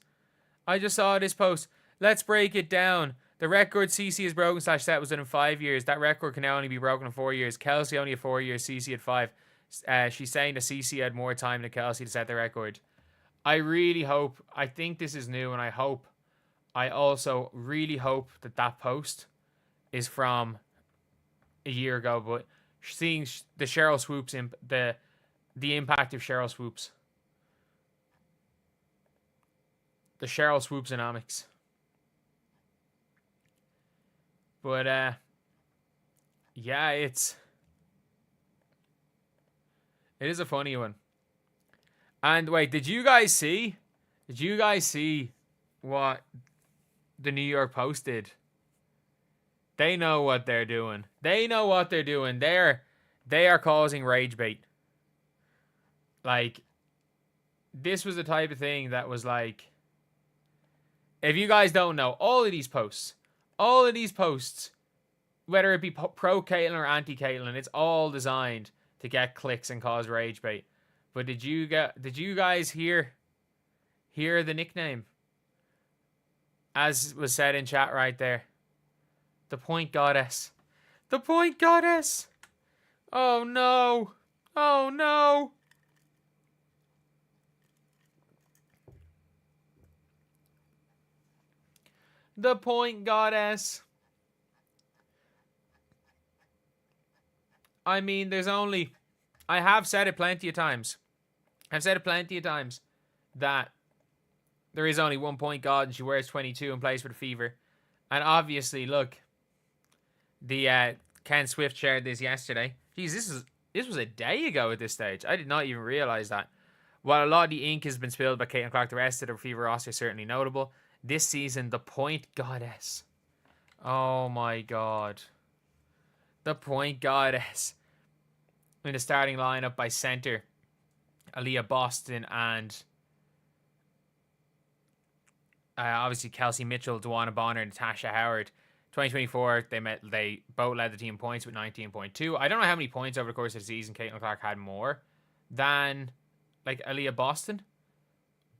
[SPEAKER 1] I just saw this post. Let's break it down. The record CC has broken / set was done in 5 years. That record can now only be broken in 4 years. Kelsey only had 4 years. CC had 5. She's saying that CC had more time than Kelsey to set the record. I really hope. I think this is new, and I also really hope that post is from a year ago, but seeing the Cheryl Swoops, the impact of Cheryl Swoops. The Cheryl Swoops economics. But, yeah, it is a funny one. And wait, did you guys see what the New York Post did? They know what they're doing. They are causing rage bait. Like, this was the type of thing that was like, if you guys don't know, all of these posts, whether it be pro Caitlin or anti Caitlin, it's all designed to get clicks and cause rage bait. But did you guys hear the nickname? As was said in chat right there. The Point Goddess. The Point Goddess. Oh no. Oh no. The Point Goddess. I mean, I have said it plenty of times. That there is only one point guard and she wears 22 and plays for the Fever. And obviously, look, the Ken Swift shared this yesterday. Jeez, this was a day ago at this stage. I did not even realize that. While a lot of the ink has been spilled by Caitlin Clark, the rest of the Fever roster is certainly notable. This season, the point goddess. Oh my god. The point goddess. In the starting lineup by center, Aaliyah Boston and obviously Kelsey Mitchell, Dewana Bonner, and Natasha Howard. 2024, they both led the team in points with 19.2. I don't know how many points over the course of the season Caitlin Clark had more than like Aaliyah Boston,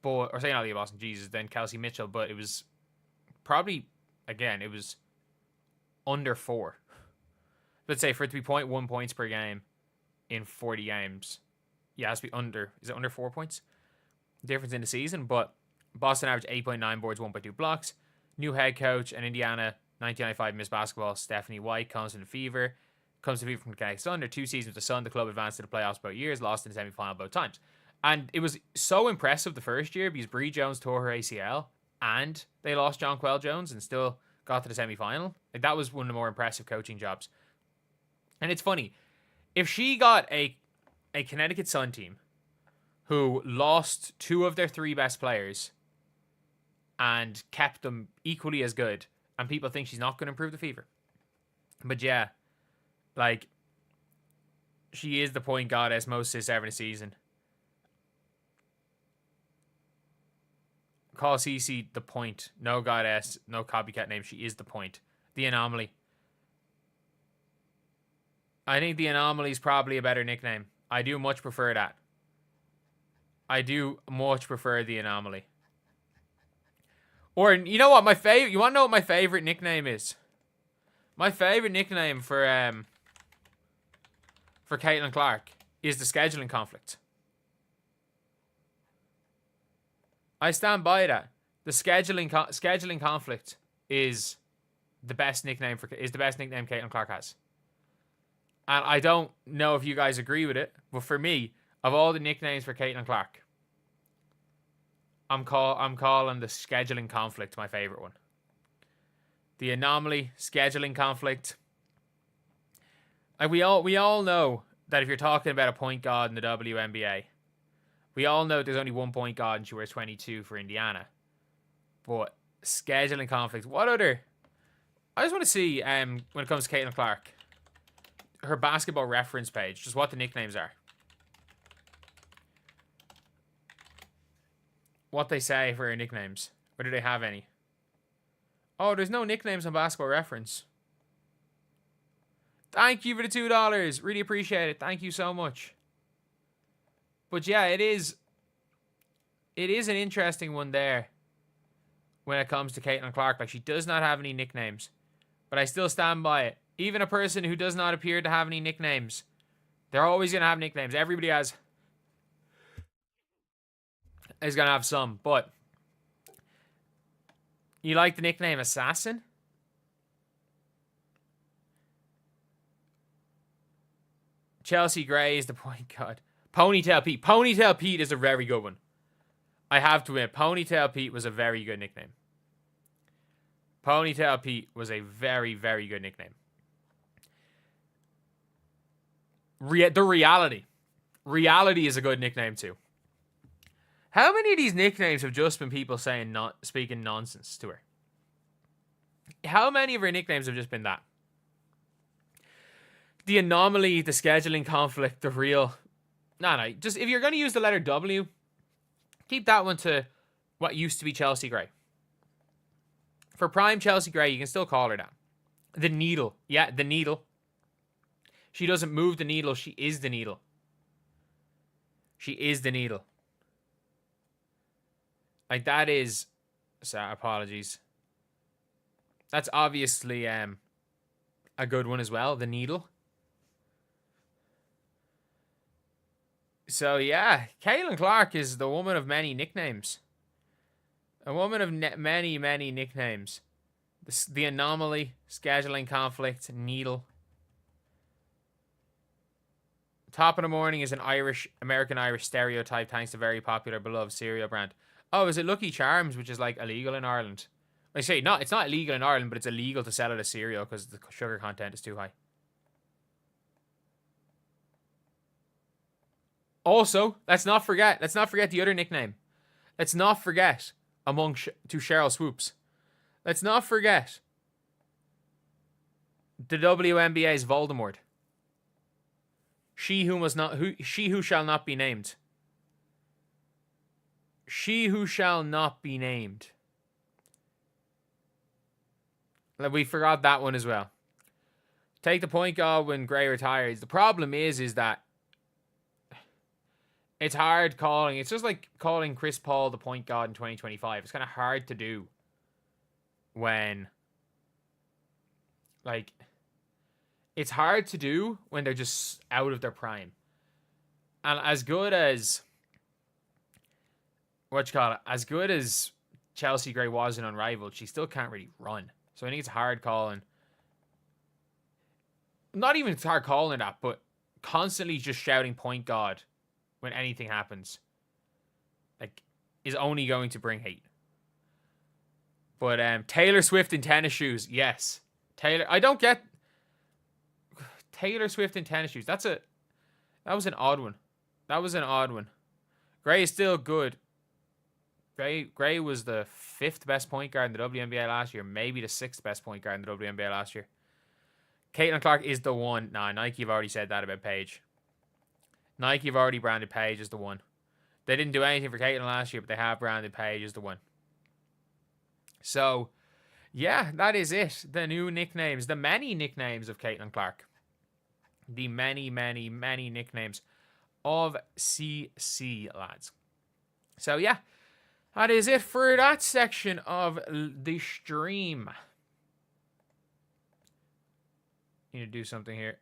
[SPEAKER 1] or saying Aaliyah Boston, Jesus, then Kelsey Mitchell, but it was probably, again, it was under 4. Let's say for it to be 0.1 points per game in 40 games, yeah, it has to be under, is it under 4 points? Difference in the season, but Boston averaged 8.9 boards, 1.2 blocks. New head coach, and Indiana 1995 Miss Basketball, Stephanie White, comes from the Fever. Comes to Fever from the Connecticut Thunder. 2 seasons with the Sun. The club advanced to the playoffs both years, lost in the semi-final both times. And it was so impressive the first year because Bree Jones tore her ACL and they lost Jonquel Jones and still got to the semi-final. Like, that was one of the more impressive coaching jobs. And it's funny, if she got a Connecticut Sun team who lost 2 of their 3 best players and kept them equally as good, and people think she's not going to improve the Fever. But yeah, like, she is the point goddess, most assists ever in a season. Call Cece the point. No goddess, no copycat name. She is the point. The Anomaly. I think the Anomaly is probably a better nickname. I do much prefer that. I do much prefer the Anomaly. Or, you know what, you want to know what my favorite nickname is? My favorite nickname for Caitlin Clark is the scheduling conflict. I stand by that. The scheduling conflict is the best nickname Caitlin Clark has. And I don't know if you guys agree with it, but for me, of all the nicknames for Caitlin Clark, I'm calling the scheduling conflict my favorite one. The Anomaly, scheduling conflict. Like, we all know that if you're talking about a point guard in the WNBA, we all know there's only one point guard and she wears 22 for Indiana. But scheduling conflict. What other? I just want to see, when it comes to Caitlin Clark, her basketball reference page, just what the nicknames are. What they say for her nicknames. Or do they have any? Oh, there's no nicknames on basketball reference. Thank you for the $2. Really appreciate it. Thank you so much. But yeah, it is an interesting one there when it comes to Caitlin Clark. Like, she does not have any nicknames. But I still stand by it. Even a person who does not appear to have any nicknames, they're always going to have nicknames. Everybody is going to have some. But you like the nickname Assassin? Chelsea Gray is the point guard. Ponytail Pete. Ponytail Pete is a very good one. I have to admit, Ponytail Pete was a very good nickname. Ponytail Pete was a very, very good nickname. The Reality. Reality is a good nickname too. How many of these nicknames have just been people speaking nonsense to her? How many of her nicknames have just been that? The Anomaly, the scheduling conflict, the real... No. Just, if you're going to use the letter W, keep that one to what used to be Chelsea Gray. For prime Chelsea Gray, you can still call her that. The Needle. Yeah, the Needle. She doesn't move the needle. She is the needle. She is the needle. Like, that is... Sorry, apologies. That's obviously a good one as well. The Needle. So, yeah. Caitlin Clark is the woman of many nicknames. A woman of many, many nicknames. The Anomaly, scheduling conflict, Needle. Top of the Morning is an American-Irish stereotype thanks to very popular, beloved cereal brand. Oh, is it Lucky Charms, which is, like, illegal in Ireland? I say, no, it's not illegal in Ireland, but it's illegal to sell it as cereal because the sugar content is too high. Also, let's not forget the other nickname. Let's not forget to Cheryl Swoops. Let's not forget the WNBA's Voldemort. She who shall not be named. She who shall not be named. We forgot that one as well. Take the point guard when Gray retires. The problem is that it's hard calling. It's just like calling Chris Paul the point guard in 2025. It's kind of hard to do when, like, it's hard to do when they're just out of their prime. And as good as, as good as Chelsea Gray was in Unrivaled, she still can't really run. So I think it's hard calling. Not even it's hard calling that, but constantly just shouting point guard when anything happens, like, is only going to bring hate. But Taylor Swift in tennis shoes, yes. I don't get Taylor Swift in tennis shoes. That was an odd one. Gray is still good. Gray was the 5th best point guard in the WNBA last year, maybe the 6th best point guard in the WNBA last year. Caitlin Clark is the one. Nah, Nike have already said that about Paige. Nike have already branded Paige as the one. They didn't do anything for Caitlin last year, but they have branded Paige as the one. So, yeah, that is it. The new nicknames, the many nicknames of Caitlin Clark. The many, many, many nicknames of CC, lads. So, yeah, that is it for that section of the stream. Need to do something here.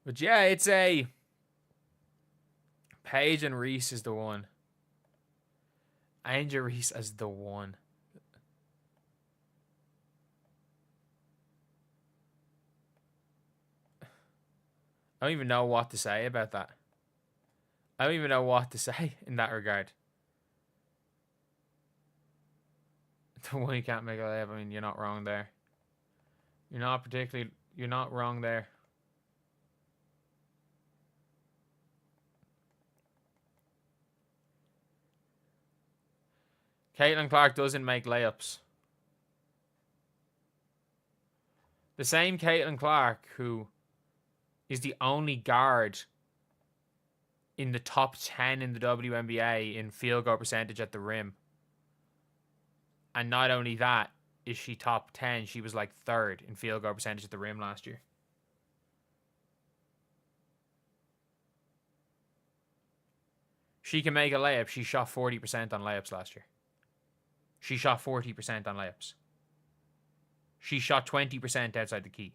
[SPEAKER 1] But yeah, it's a Paige and Reese is the one. Angel Reese as the one. I don't even know what to say about that. I don't even know what to say in that regard. The one you can't make a layup. I mean, you're not wrong there. You're not wrong there. Caitlin Clark doesn't make layups. The same Caitlin Clark who is the only guard in the top 10 in the WNBA in field goal percentage at the rim. And not only that, is she top 10, she was like 3rd in field goal percentage at the rim last year. She can make a layup. She shot 40% on layups last year. She shot 40% on layups. She shot 20% outside the key.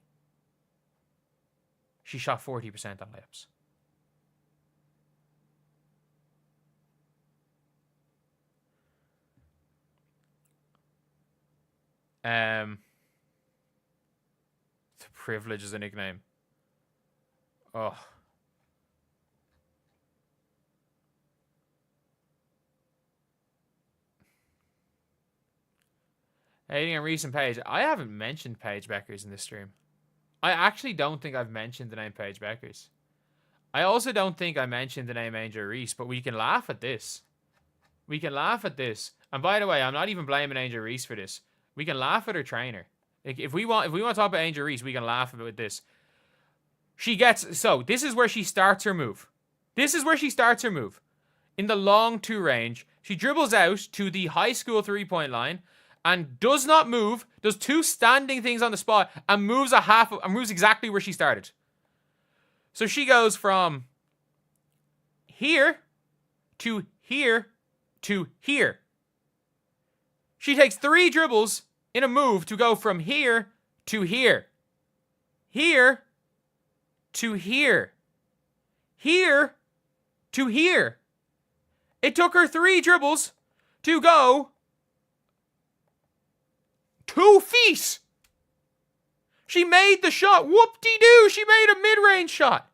[SPEAKER 1] She shot 40% on layups. The privilege is a nickname. Oh. Hating on recent Paige. I haven't mentioned Paige Bueckers in this stream. I actually don't think I've mentioned the name Paige Bueckers. I also don't think I mentioned the name Angel Reese, but we can laugh at this. We can laugh at this. And by the way, I'm not even blaming Angel Reese for this. We can laugh at her trainer. Like, if we want to talk about Angel Reese, we can laugh about this. This is where she starts her move. This is where she starts her move. In the long 2 range, she dribbles out to the high school 3-point line and does not move, does 2 standing things on the spot, and moves exactly where she started. So she goes from here to here to here. She takes 3 dribbles in a move to go from here to here. Here to here. Here to here. It took her 3 dribbles to go 2 feet. She made the shot. Whoop-de-doo. She made a mid-range shot.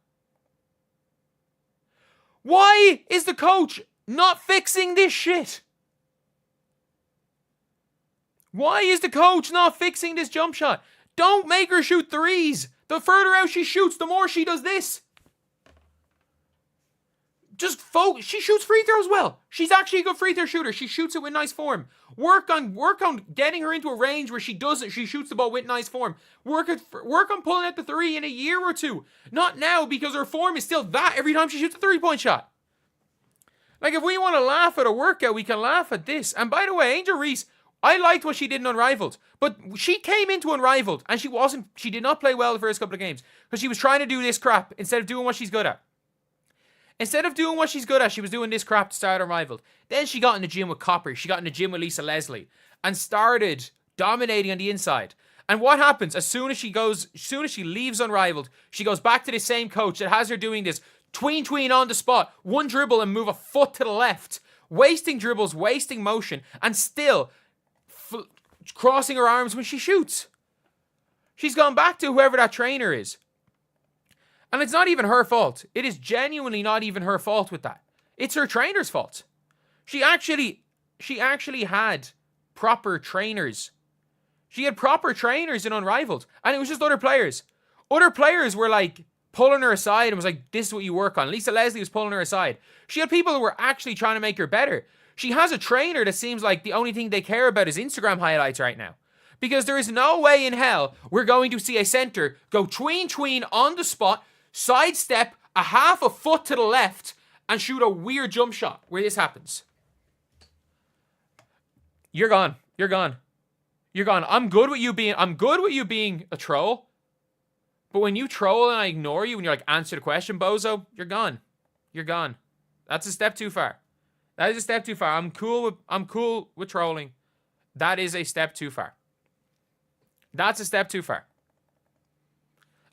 [SPEAKER 1] Why is the coach not fixing this shit? Why is the coach not fixing this jump shot? Don't make her shoot threes. The further out she shoots, the more she does this. Just focus. She shoots free throws well. She's actually a good free throw shooter. She shoots it with nice form. Work on getting her into a range where she shoots the ball with nice form. Work on pulling out the three in a year or two. Not now, because her form is still that every time she shoots a 3-point shot. Like, if we want to laugh at a workout, we can laugh at this. And by the way, Angel Reese, I liked what she did in Unrivaled, but she came into Unrivaled and she did not play well the first couple of games because she was trying to do this crap instead of doing what she's good at. Instead of doing what she's good at, she was doing this crap to start Unrivaled. Then she got in the gym with Copper. She got in the gym with Lisa Leslie and started dominating on the inside. And what happens as soon as she leaves Unrivaled, she goes back to the same coach that has her doing this tween on the spot, one dribble and move a foot to the left, wasting dribbles, wasting motion, and still crossing her arms when she shoots. She's gone back to whoever that trainer is. And it's not even her fault. It is genuinely not even her fault with that. It's her trainer's fault. She actually had proper trainers. She had proper trainers in Unrivaled. And it was just other players. Other players were like pulling her aside and was like, this is what you work on. Lisa Leslie was pulling her aside. She had people who were actually trying to make her better. She has a trainer that seems like the only thing they care about is Instagram highlights right now. Because there is no way in hell we're going to see a center go tween on the spot, sidestep a half a foot to the left, and shoot a weird jump shot where this happens. You're gone. You're gone. You're gone. I'm good with you being a troll. But when you troll and I ignore you and you're like, answer the question, bozo, you're gone. You're gone. That's a step too far. That is a step too far. I'm cool with trolling. That is a step too far. That's a step too far.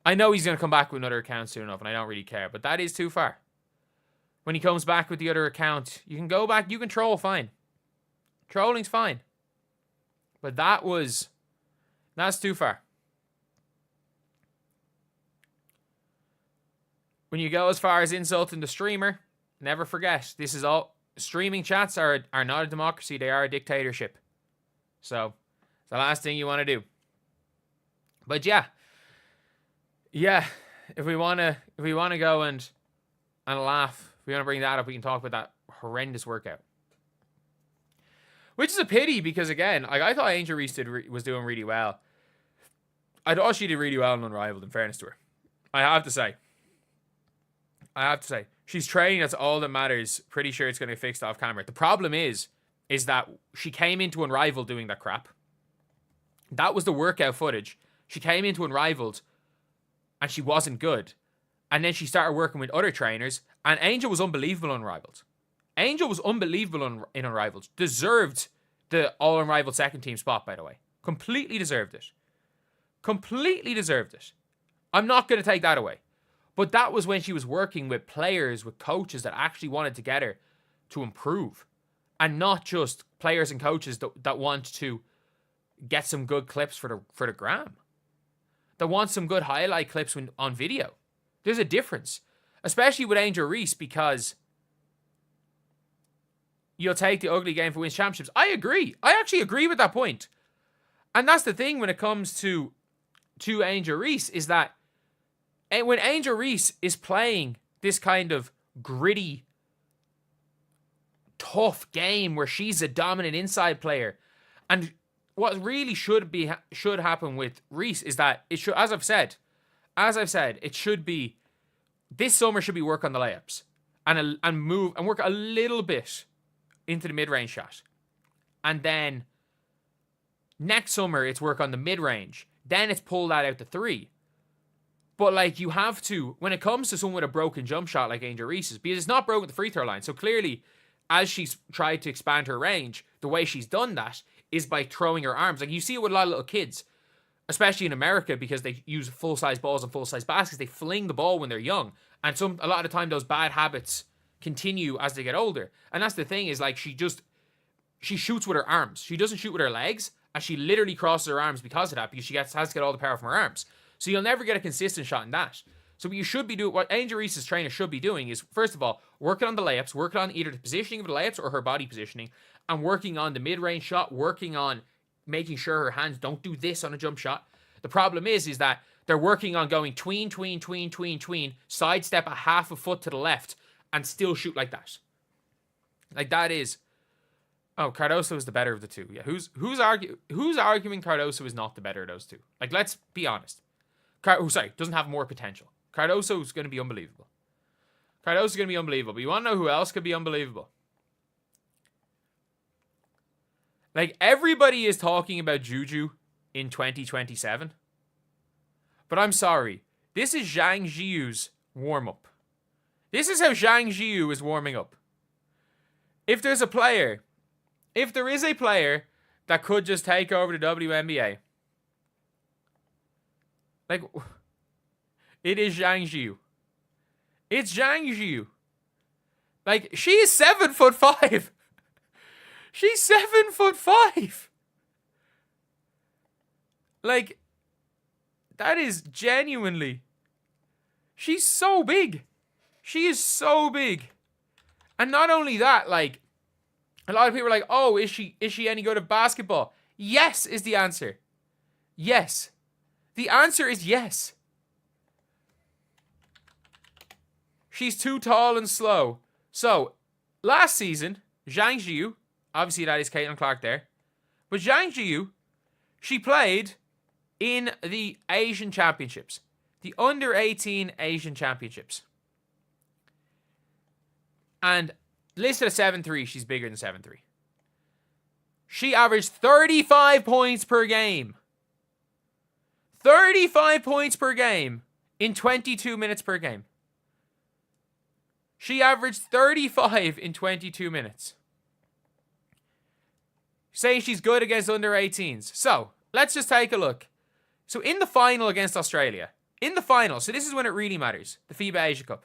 [SPEAKER 1] I know he's going to come back with another account soon enough, and I don't really care, but that is too far. When he comes back with the other account, you can go back, you can troll, fine. Trolling's fine. But that's too far. When you go as far as insulting the streamer, never forget, this is all, streaming chats are not a democracy, they are a dictatorship. So, it's the last thing you want to do. But yeah, if we want to go and laugh, if we want to bring that up, we can talk about that horrendous workout. Which is a pity because, again, like, I thought Angel Reese was doing really well. I thought she did really well in Unrivaled, in fairness to her. I have to say. She's training, that's all that matters. Pretty sure it's going to get fixed off camera. The problem is that she came into Unrivaled doing that crap. That was the workout footage. She came into Unrivaled and she wasn't good. And then she started working with other trainers, and Angel was unbelievable in Unrivaled. Angel was unbelievable in Unrivaled. Deserved the all-Unrivaled second team spot, by the way. Completely deserved it. Completely deserved it. I'm not going to take that away. But that was when she was working with players, with coaches that actually wanted to get her to improve. And not just players and coaches that want to get some good clips for the gram. That want some good highlight clips on video. There's a difference. Especially with Angel Reese, because you'll take the ugly game for wins championships. I agree. I actually agree with that point. And that's the thing when it comes to Angel Reese, is that when Angel Reese is playing this kind of gritty, tough game where she's a dominant inside player, and what really should happen with Reese is that it should, as I've said, it should be, this summer should be work on the layups and move and work a little bit into the mid-range shot. And then next summer it's work on the mid-range. Then it's pull that out to three. But like, you have to, when it comes to someone with a broken jump shot like Angel Reese's, because it's not broken at the free throw line. So clearly, as she's tried to expand her range, the way she's done that is by throwing her arms. Like, you see it with a lot of little kids, especially in America, because they use full-size balls and full-size baskets. They fling the ball when they're young. And a lot of the time, those bad habits continue as they get older. And that's the thing, is like, she shoots with her arms. She doesn't shoot with her legs, and she literally crosses her arms because of that, because she has to get all the power from her arms. So you'll never get a consistent shot in that. So what you should be doing, what Angel Reese's trainer should be doing is, first of all, working on the layups, working on either the positioning of the layups or her body positioning, and working on the mid-range shot, working on making sure her hands don't do this on a jump shot. The problem is that They're working on going tween, sidestep a half a foot to the left, and still shoot like that. Like, that is... Oh, Cardoso is the better of the two. Yeah, who's arguing Cardoso is not the better of those two? Like, let's be honest. Doesn't have more potential. Cardoso is going to be unbelievable. But you want to know who else could be unbelievable? Like, everybody is talking about Juju in 2027. But I'm sorry. This is Jang Xu's warm-up. This is how Jang Xu is warming up. If there is a player that could just take over the WNBA, like, it is Jang Xu. It's Jang Xu. Like, she is 7'5". She's 7'5". Like, that is genuinely... She's so big. She is so big. And not only that, like, a lot of people are like, oh, is she any good at basketball? Yes is the answer. Yes. The answer is yes. She's too tall and slow. So, last season, Jang Xu, obviously that is Caitlin Clark there, but Jang Xu, she played in the Asian Championships. The Under-18 Asian Championships. And listed at 7'3", she's bigger than 7'3". She averaged 35 points per game. 35 points per game in 22 minutes per game. She averaged 35 in 22 minutes. Saying she's good against under-18s. So, let's just take a look. So, in the final against Australia. In the final, so this is when it really matters. The FIBA Asia Cup.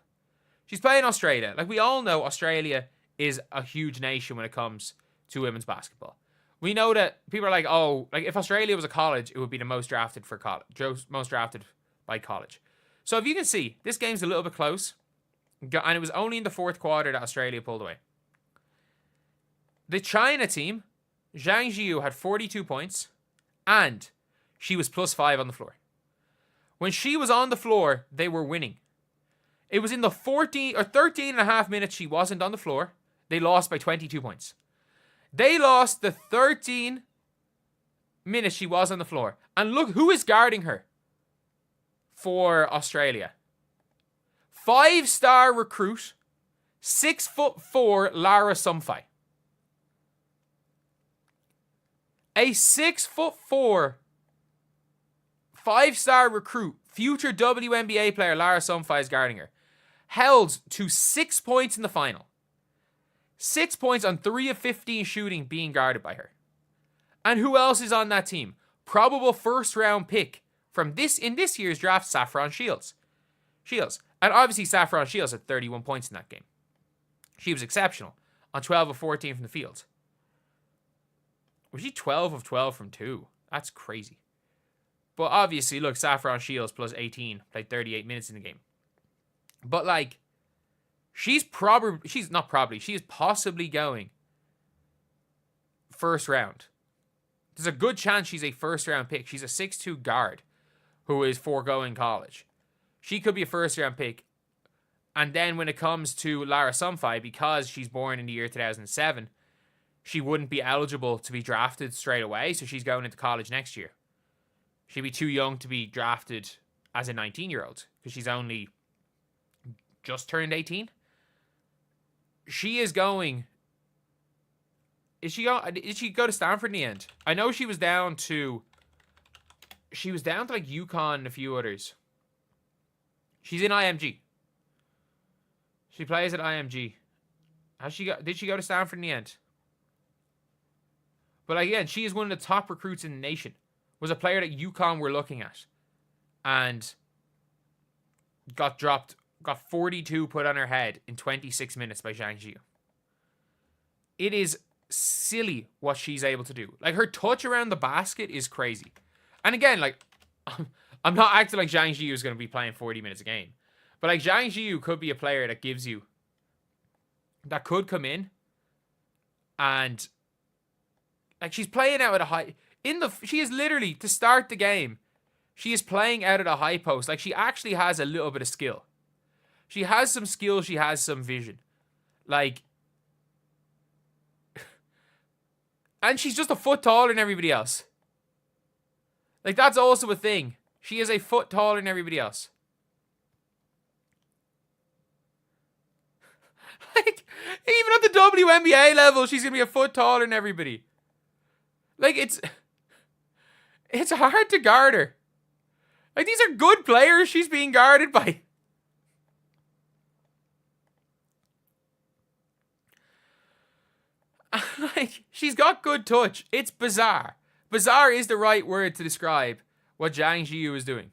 [SPEAKER 1] She's playing Australia. Like, we all know Australia is a huge nation when it comes to women's basketball. We know that people are like, oh, like if Australia was a college, it would be the most drafted for college. Most drafted by college. So if you can see, this game's a little bit close. And it was only in the fourth quarter that Australia pulled away. The China team, Jang Xu had 42 points. And she was +5 on the floor. When she was on the floor, they were winning. It was in the 13 and a half minutes she wasn't on the floor. They lost by 22 points. They lost the 13 minutes she was on the floor. And look, who is guarding her for Australia? 5-star recruit, 6'4" Lara Sumfai. A 6'4", 5-star recruit, future WNBA player Lara Sumfai is guarding her. Held to 6 points in the final. 6 points on 3 of 15 shooting being guarded by her. And who else is on that team? Probable first round pick from in this year's draft, Saffron Shields. And obviously Saffron Shields had 31 points in that game. She was exceptional on 12 of 14 from the field. Was she 12 of 12 from 2? That's crazy. But obviously, look, Saffron Shields plus 18 played 38 minutes in the game. But like, she is possibly going first round. There's a good chance she's a first round pick. She's a 6'2" guard who is foregoing college. She could be a first round pick. And then when it comes to Lara Sumfai, because she's born in the year 2007, she wouldn't be eligible to be drafted straight away. So she's going into college next year. She'd be too young to be drafted as a 19-year-old because she's only just turned 18. She is going... Did she go to Stanford in the end? I know she was down to... She was down to like UConn and a few others. She's in IMG. She plays at IMG. Did she go to Stanford in the end? But again, she is one of the top recruits in the nation. Was a player that UConn were looking at. And got dropped. Got 42 put on her head in 26 minutes by Jang Xu. It is silly what she's able to do. Like, her touch around the basket is crazy. And again, like, I'm not acting like Jang Xu is going to be playing 40 minutes a game. But, like, Jang Xu could be a player that gives you... That could come in. And... Like, she's playing out at a high... She is literally, to start the game, She is playing out of the high post. Like, she actually has a little bit of skill. She has some skill. She has some vision. Like, and she's just a foot taller than everybody else. Like, that's also a thing. She is a foot taller than everybody else. Like, even at the WNBA level, she's going to be a foot taller than everybody. Like, it's hard to guard her. Like, these are good players she's being guarded by. Like, she's got good touch. It's bizarre. Bizarre is the right word to describe what Jang Xu is doing.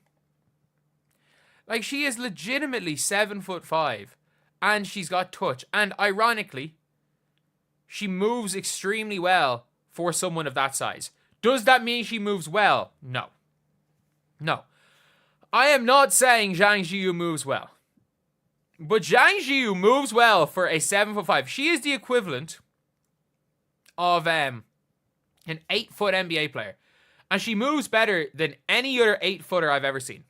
[SPEAKER 1] Like, she is legitimately 7'5", and she's got touch. And ironically, she moves extremely well for someone of that size. Does that mean she moves well? No. No. I am not saying Jang Xu moves well. But Jang Xu moves well for a 7'5". She is the equivalent of an 8-foot NBA player. And she moves better than any other 8-footer I've ever seen.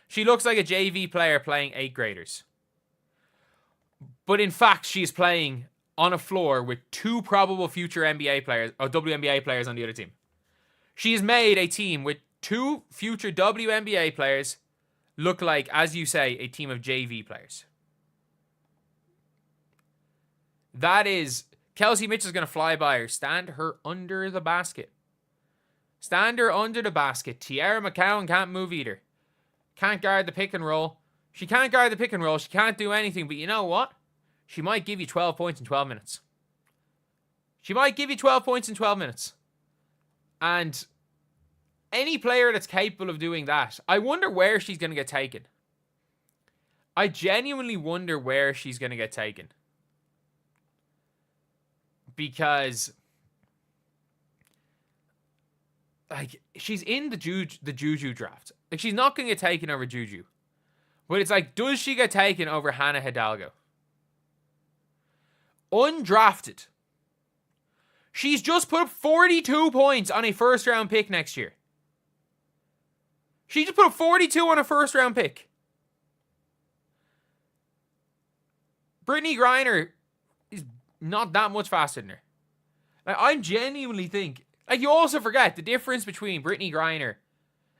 [SPEAKER 1] She looks like a JV player playing 8th graders. But in fact, she's playing on a floor with 2 probable future NBA players or WNBA players on the other team. She has made a team with 2 future WNBA players look like, as you say, a team of JV players. That is, Kelsey Mitchell's going to fly by her. Stand her under the basket. Stand her under the basket. Tiara McCowan can't move either. Can't guard the pick and roll. She can't guard the pick and roll. She can't do anything. But you know what? She might give you 12 points in 12 minutes. She might give you 12 points in 12 minutes. And any player that's capable of doing that, I wonder where she's going to get taken. I genuinely wonder where she's going to get taken. Because, like, she's in the Juju draft. Like, she's not going to get taken over Juju. But it's like, does she get taken over Hannah Hidalgo? Undrafted. She's just put up 42 points on a first-round pick next year. She just put up 42 on a first-round pick. Brittany Griner is not that much faster than her. Like, I genuinely think... Like, you also forget the difference between Brittany Griner...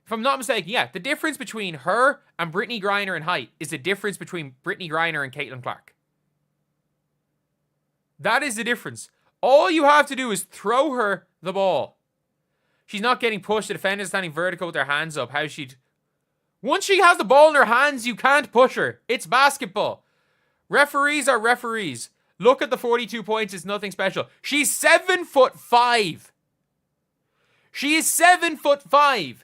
[SPEAKER 1] If I'm not mistaken, yeah, the difference between her and Brittany Griner in height is the difference between Brittany Griner and Caitlin Clark. That is the difference. All you have to do is throw her the ball. She's not getting pushed. The defender's standing vertical with their hands up. How she'd... Once she has the ball in her hands, you can't push her. It's basketball. Referees are referees. Look at the 42 points. It's nothing special. She's 7'5". She is 7'5".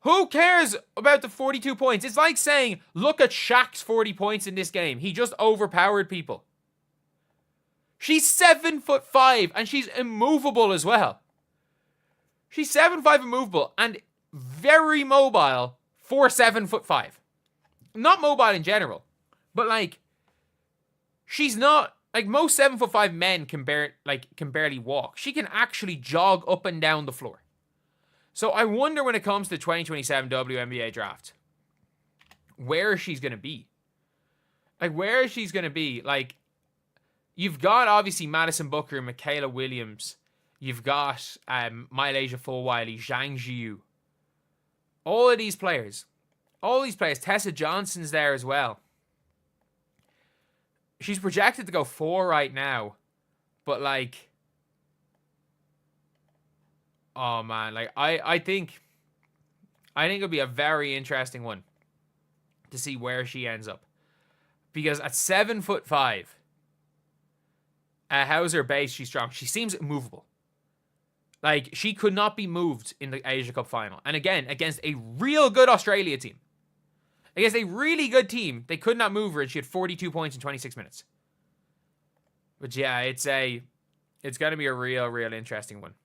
[SPEAKER 1] Who cares about the 42 points? It's like saying, look at Shaq's 40 points in this game. He just overpowered people. She's 7'5", and she's immovable as well. She's 7'5", immovable, and very mobile for 7'5". Not mobile in general, but like, she's not like most 7'5" men can barely walk. She can actually jog up and down the floor. So I wonder when it comes to the 2027 WNBA draft, where she's going to be. Like, where she's going to be. Like, you've got, obviously, Madison Booker and Michaela Williams. You've got Mylasia Fulwiley, Jang Xu. All of these players. All these players. Tessa Johnson's there as well. She's projected to go 4 right now. But, like... Oh, man. Like, I think it'll be a very interesting one to see where she ends up. Because at 7'5", how's her base? She's strong. She seems immovable. Like, she could not be moved in the Asia Cup final. And again, against a real good Australia team. Against a really good team, they could not move her, and she had 42 points in 26 minutes. But yeah, it's going to be a real interesting one.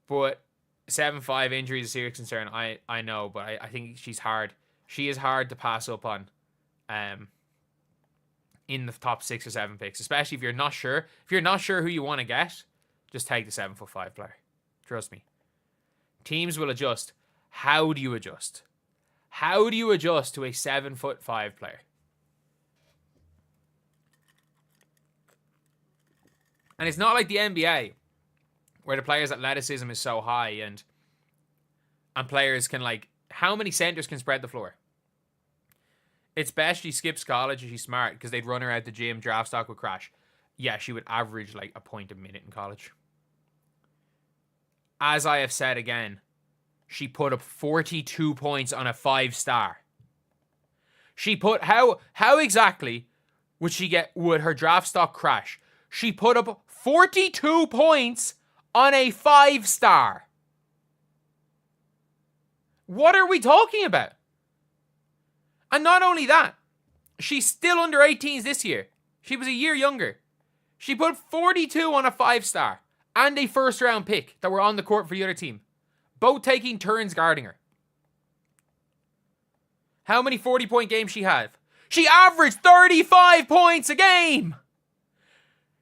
[SPEAKER 1] But 7'5" injury is a serious concern. I know, but I think she's hard. She is hard to pass up on in the top 6 or 7 picks. Especially if you're not sure. If you're not sure who you want to get, just take the 7'5" player. Trust me. Teams will adjust. How do you adjust? How do you adjust to a 7'5" player? And it's not like the NBA, where the players' athleticism is so high and players can, like, how many centers can spread the floor? It's best she skips college if she's smart, because they'd run her out the gym, draft stock would crash. Yeah, she would average like a point a minute in college. As I have said again, she put up 42 points on a 5-star. She put, how exactly would her draft stock crash? She put up 42 points on a 5-star. What are we talking about? And not only that, she's still under 18s this year. She was a year younger. She put 42 on a 5-star and a first-round pick that were on the court for the other team, both taking turns guarding her. How many 40-point games she had? She averaged 35 points a game.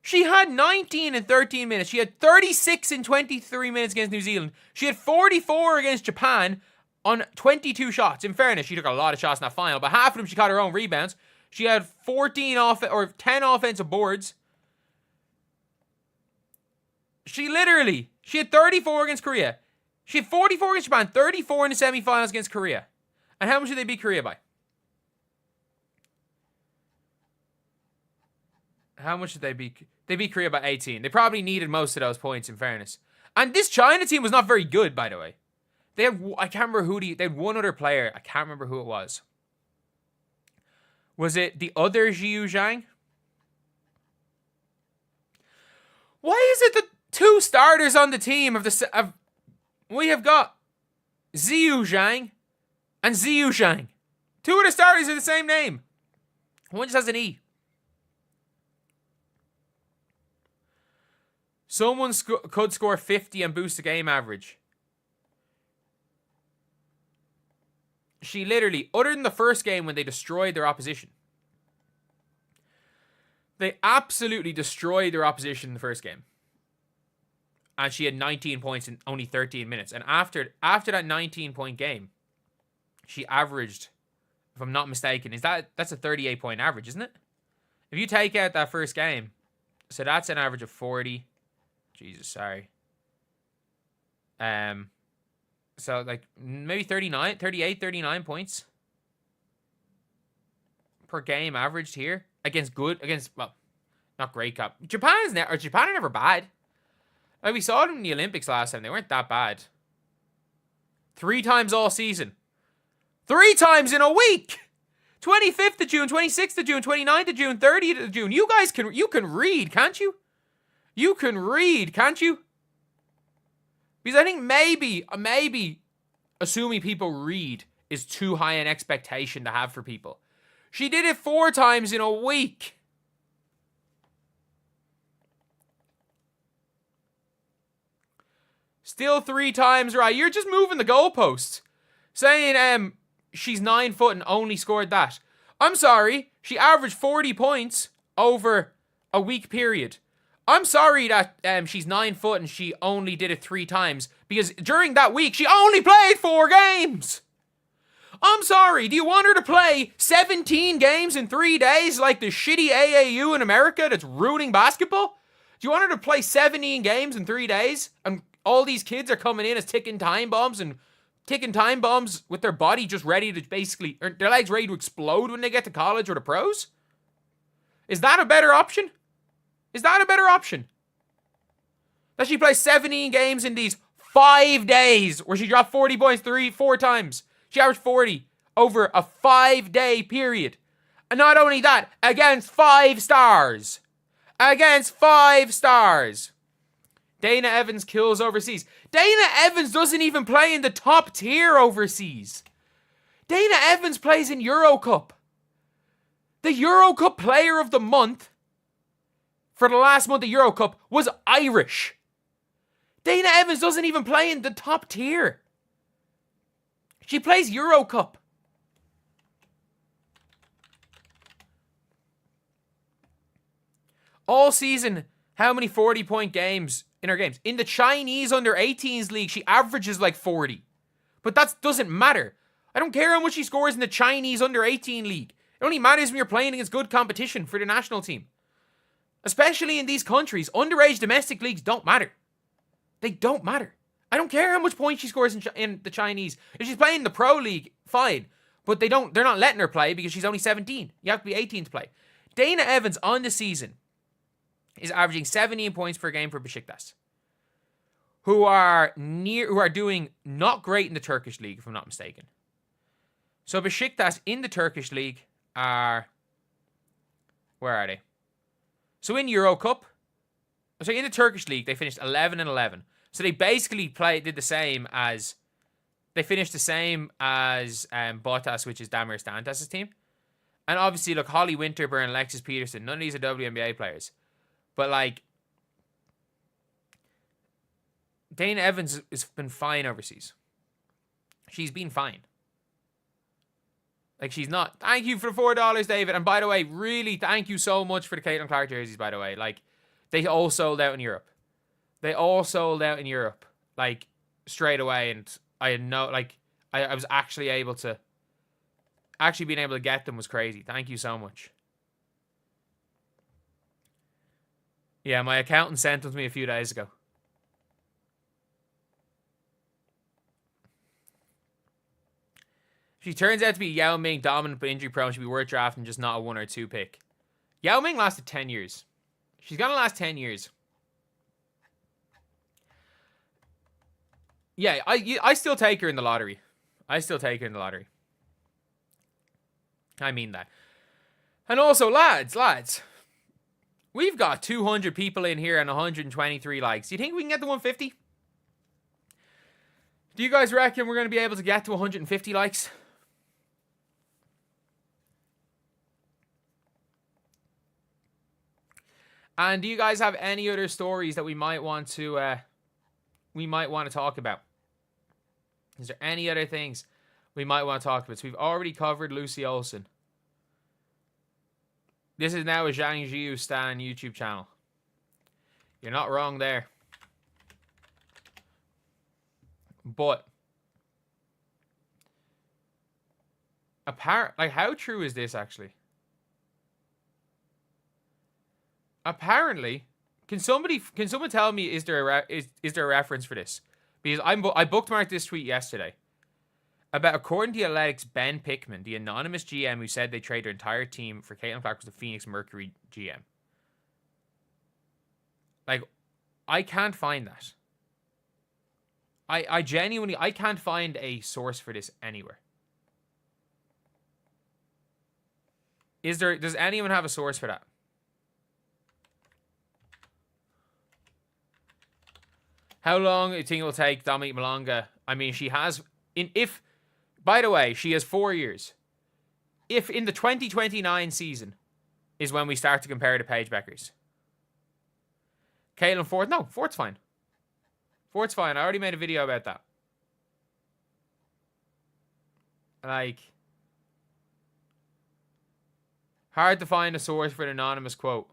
[SPEAKER 1] She had 19 in 13 minutes. She had 36 in 23 minutes against New Zealand. She had 44 against Japan on 22 shots. In fairness, she took a lot of shots in that final, but half of them she caught her own rebounds. She had 10 offensive boards. She had 34 against Korea. She had 44 against Japan, 34 in the semifinals against Korea. And how much did they beat Korea by? How much did they beat? They beat Korea by 18. They probably needed most of those points, in fairness. And this China team was not very good, by the way. They had, I can't remember they had one other player. I can't remember who it was. Was it the other Zhang? Why is it the two starters on the team we have got Zhang and Zhang? Two of the starters are the same name. One just has an E. Someone could score 50 and boost the game average. She literally, other than the first game when they destroyed their opposition, they absolutely destroyed their opposition in the first game. And she had 19 points in only 13 minutes. And after that 19-point game, she averaged, if I'm not mistaken, that's a 38-point average, isn't it? If you take out that first game, so that's an average of 40. Jesus, sorry. So like maybe 39 points per game averaged here against well, not great cup. Japan are never bad. Like we saw them in the Olympics last time. They weren't that bad. 3 times all season. 3 times in a week. 25th of June, 26th of June, 29th of June, 30th of June. You guys can read, can't you? You can read, can't you? Because I think maybe assuming people read is too high an expectation to have for people. She did it 4 times in a week. Still 3 times right. You're just moving the goalposts. Saying she's 9 foot and only scored that. I'm sorry. She averaged 40 points over a week period. I'm sorry that she's 9 foot and she only did it 3 times. Because during that week, she only played 4 games. I'm sorry. Do you want her to play 17 games in 3 days like the shitty AAU in America that's ruining basketball? Do you want her to play 17 games in 3 days? And all these kids are coming in as ticking time bombs with their body just ready to basically, or their legs ready to explode when they get to college or the pros? Is that a better option? That she plays 17 games in these 5 days where she dropped 40 points 4 times. She averaged 40 over a 5-day period. And not only that, against 5 stars. Dana Evans kills overseas. Dana Evans doesn't even play in the top tier overseas. Dana Evans plays in Eurocup. The Eurocup player of the month for the last month of Eurocup was Irish. Dana Evans doesn't even play in the top tier. She plays Eurocup. All season, how many 40-point games in her games? In the Chinese under 18s league, she averages like 40. But that doesn't matter. I don't care how much she scores in the Chinese under-18 league. It only matters when you're playing against good competition for the national team. Especially in these countries, underage domestic leagues don't matter. They don't matter. I don't care how much points she scores in the Chinese. If she's playing the pro league, fine. But they're not letting her play because she's only 17. You have to be 18 to play. Dana Evans on the season is averaging 17 points per game for Besiktas, who are doing not great in the Turkish league, if I'm not mistaken. So Besiktas in the Turkish league are, where are they? So in Euro Cup, so in the Turkish league, they finished 11-11. So they basically did the same as, they finished the same as Bottas, which is Damir Stantas' team. And obviously, look, Holly Winterburn and Alexis Peterson, none of these are WNBA players. But like, Dana Evans has been fine overseas. She's been fine. Like, she's not. Thank you for the $4, David. And by the way, really, thank you so much for the Caitlin Clark jerseys, by the way. Like, they all sold out in Europe. Like, straight away. And I had no, like, I was actually able to, being able to get them was crazy. Thank you so much. Yeah, my accountant sent them to me a few days ago. She turns out to be Yao Ming, dominant but injury prone. She'd be worth drafting, just not a 1 or 2 pick. Yao Ming lasted 10 years. She's going to last 10 years. Yeah, I still take her in the lottery. I mean that. And also, lads. We've got 200 people in here and 123 likes. Do you think we can get to 150? Do you guys reckon we're going to be able to get to 150 likes? And do you guys have any other stories that we might want to talk about? Is there any other things we might want to talk about? So we've already covered Lucy Olsen. This is now a Jang Xu Stan YouTube channel. You're not wrong there. But like, how true is this actually? Apparently, can someone tell me, is there a reference for this? Because I bookmarked this tweet yesterday about, according to Athletics' Ben Pickman, the anonymous GM who said they traded their entire team for Caitlin Clark was the Phoenix Mercury GM. Like, I can't find that. I genuinely, I can't find a source for this anywhere. Does anyone have a source for that? How long do you think it will take Dominique Malonga? I mean, she has, by the way, she has 4 years. If in the 2029 season is when we start to compare to Paige Bueckers. Caitlin fourth? No, fourth's fine. Fourth's fine. I already made a video about that. Like, hard to find a source for an anonymous quote.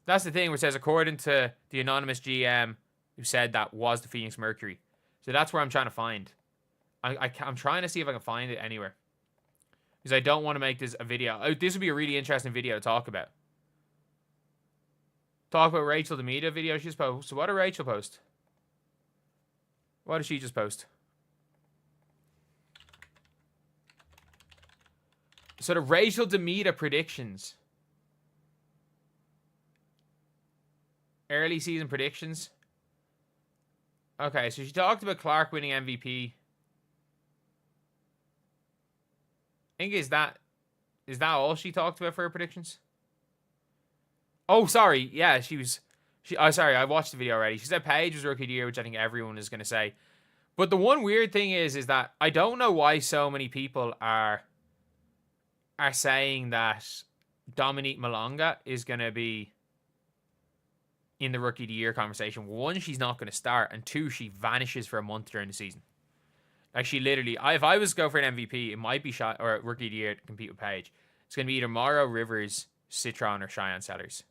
[SPEAKER 1] That's the thing where it says, according to the anonymous GM who said that was the Phoenix Mercury. So that's where I'm trying to find. I'm trying to see if I can find it anywhere. Because I don't want to make this a video. This would be a really interesting video to talk about. Talk about Rachel Demita video she's posted. So what did Rachel post? What did she just post? So the Rachel Demita predictions. Early season predictions. Okay, so she talked about Clark winning MVP. I think is that all she talked about for her predictions? Oh, sorry. Yeah, sorry, I watched the video already. She said Paige was rookie of the year, which I think everyone is going to say. But the one weird thing is that I don't know why so many people are saying that Dominique Malonga is going to be in the rookie of the year conversation. One, she's not going to start, and two, she vanishes for a month during the season. Like, she literally, if I was to go for an MVP, it might be shot or rookie of the year to compete with Paige. It's going to be either Morrow, Rivers, Citron, or Cheyenne Sellers.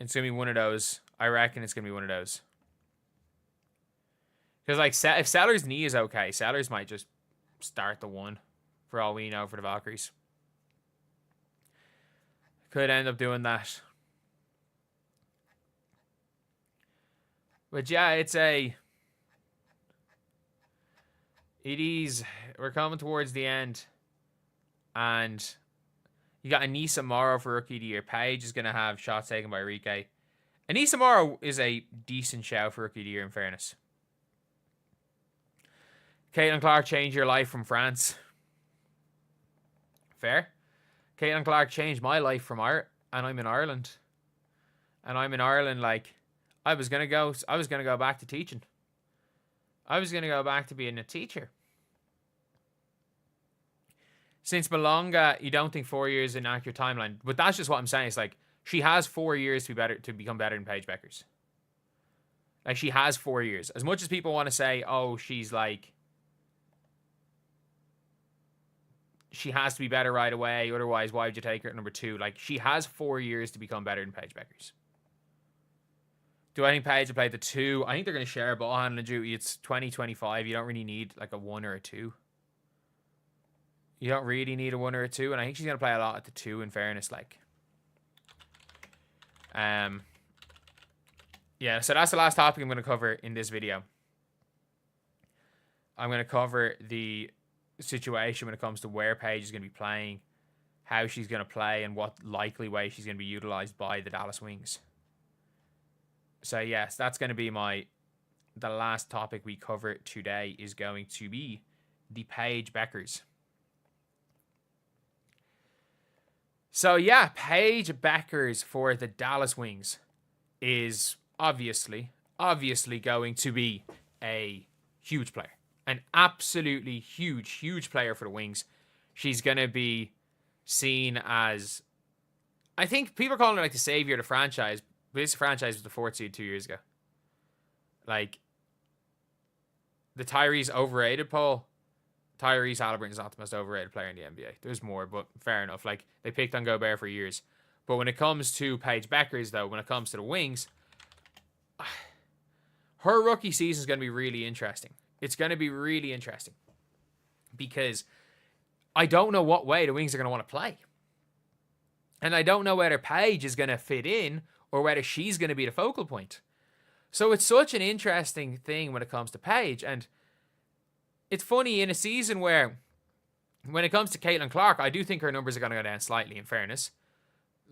[SPEAKER 1] It's going to be one of those. I reckon it's going to be one of those. Because, like, if Seller's knee is okay, Sellers might just start the one, for all we know, for the Valkyries. Could end up doing that. But yeah, it is, we're coming towards the end. And you got Anissa Morrow for Rookie of the Year. Paige is going to have shots taken by Rike. Anissa Morrow is a decent shout for Rookie of the Year, in fairness. Caitlin Clark changed your life from France. Fair. Caitlin Clark changed my life from Ireland, and I'm in Ireland. And I'm in Ireland, like, I was gonna go back to teaching. I was gonna go back to being a teacher. Since Malonga, you don't think 4 years is an accurate timeline, but that's just what I'm saying. It's like she has 4 years to become better than Paige Bueckers. Like, she has 4 years. As much as people want to say, oh, she's like, she has to be better right away, otherwise why would you take her at number 2? Like, she has 4 years to become better than Paige Bueckers. Do I think Paige will play the 2? I think they're going to share ball handling duty. It's 2025. You don't really need like a 1 or a 2. You don't really need a 1 or a 2, and I think she's going to play a lot at the 2, in fairness. Like, yeah, so that's the last topic I'm going to cover in this video. I'm going to cover the situation when it comes to where Paige is going to be playing, how she's going to play, and what likely way she's going to be utilized by the Dallas Wings. So yes, that's going to be the last topic we cover today is going to be the Paige Bueckers. So yeah, Paige Bueckers for the Dallas Wings is obviously going to be a huge player. An absolutely huge player for the Wings. She's going to be seen as, I think people are calling her like the savior of the franchise, but this franchise was the 4th seed 2 years ago. Like, the Tyrese overrated poll, Tyrese Halliburton is not the most overrated player in the NBA. There's more, but fair enough. Like, they picked on Gobert for years. But when it comes to Paige Bueckers, though, when it comes to the Wings, her rookie season is going to be really interesting. It's going to be really interesting because I don't know what way the Wings are going to want to play. And I don't know whether Paige is going to fit in or whether she's going to be the focal point. So it's such an interesting thing when it comes to Paige. And it's funny in a season where when it comes to Caitlin Clark, I do think her numbers are going to go down slightly, in fairness.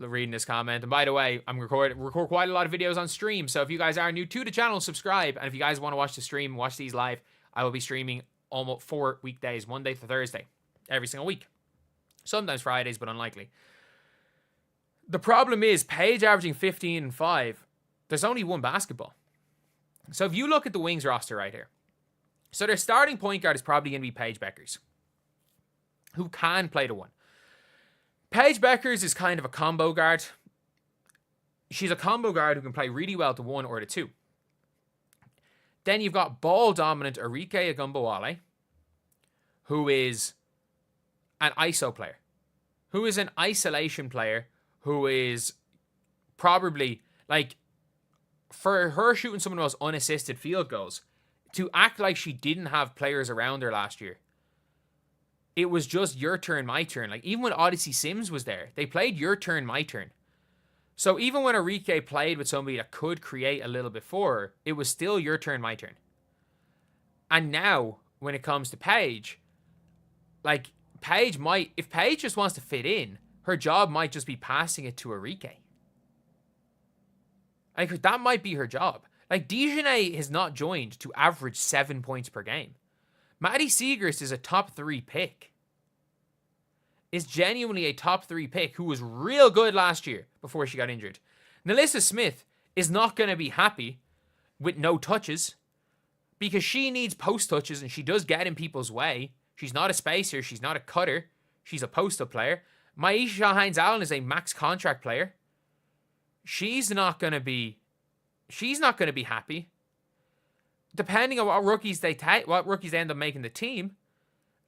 [SPEAKER 1] Reading this comment. And by the way, I'm record quite a lot of videos on stream. So if you guys are new to the channel, subscribe. And if you guys want to watch the stream, watch these live, I will be streaming almost 4 weekdays, Monday to Thursday, every single week. Sometimes Fridays, but unlikely. The problem is Paige averaging 15 and 5. There's only one basketball. So if you look at the Wings roster right here. So their starting point guard is probably going to be Paige Bueckers, who can play the 1. Paige Bueckers is kind of a combo guard. She's a combo guard who can play really well the 1 or the 2. Then you've got ball-dominant Arike Agumbawale, who is an ISO player, who is an isolation player, who is probably, like, for her shooting some of the most unassisted field goals, to act like she didn't have players around her last year. It was just your turn, my turn. Like, even when Odyssey Sims was there, they played your turn, my turn. So even when Arike played with somebody that could create a little bit for her, it was still your turn, my turn. And now, when it comes to Paige, like, Paige might, if Paige just wants to fit in, her job might just be passing it to Arike. Like, that might be her job. Like, Dejanay has not joined to average 7 points per game. Maddie Segrist is a top 3 pick. Is genuinely a top 3 pick who was real good last year before she got injured. Nalissa Smith is not going to be happy with no touches because she needs post touches and she does get in people's way. She's not a spacer. She's not a cutter. She's a post-up player. Maisha Hines-Allen is a max contract player. She's not going to be happy. Depending on what rookies they end up making the team.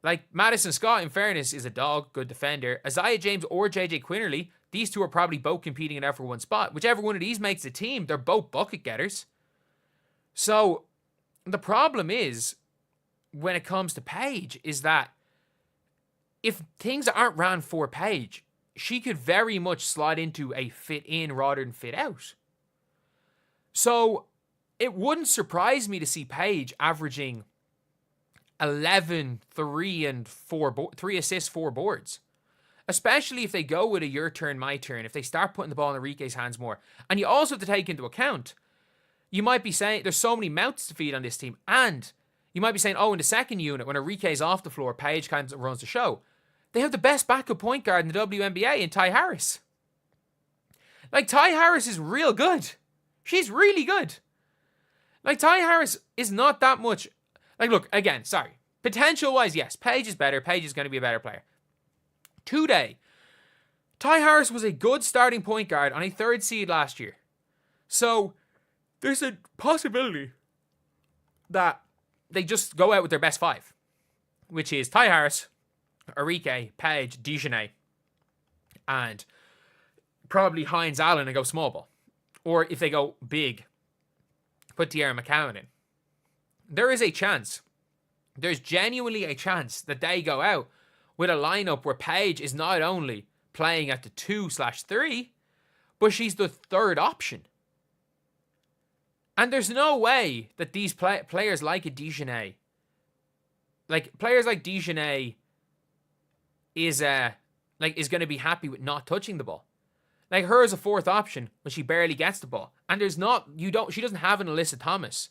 [SPEAKER 1] Like, Madison Scott, in fairness, is a dog, good defender. Isaiah James or JJ Quinterly, these two are probably both competing in there for one spot. Whichever one of these makes the team, they're both bucket getters. So, the problem is, when it comes to Paige, is that if things aren't ran for Paige, she could very much slide into a fit in rather than fit out. So it wouldn't surprise me to see Paige averaging 11, 3 and 4, 3 assists, 4 boards. Especially if they go with a your turn, my turn, if they start putting the ball in Enrique's hands more. And you also have to take into account, you might be saying there's so many mouths to feed on this team, and you might be saying, oh, in the second unit, when Enrique's off the floor, Paige kind of runs the show. They have the best backup point guard in the WNBA in Ty Harris. Like, Ty Harris is real good. She's really good. Like, Ty Harris is not that much. Like, look, again, sorry. Potential-wise, yes, Paige is better. Paige is going to be a better player. Today, Ty Harris was a good starting point guard on a 3rd seed last year. So, there's a possibility that they just go out with their best 5, which is Ty Harris, Enrique, Paige, Dejanay, and probably Hines Allen and go small ball. Or if they go big, put De'Aaron McCowan in. There is a chance, there's genuinely a chance that they go out with a lineup where Paige is not only playing at the 2/3, but she's the 3rd option. And there's no way that these players like a Dejanay, like players like Dejanay, is going to be happy with not touching the ball. Like, her as a 4th option when she barely gets the ball, and she doesn't have an Alyssa Thomas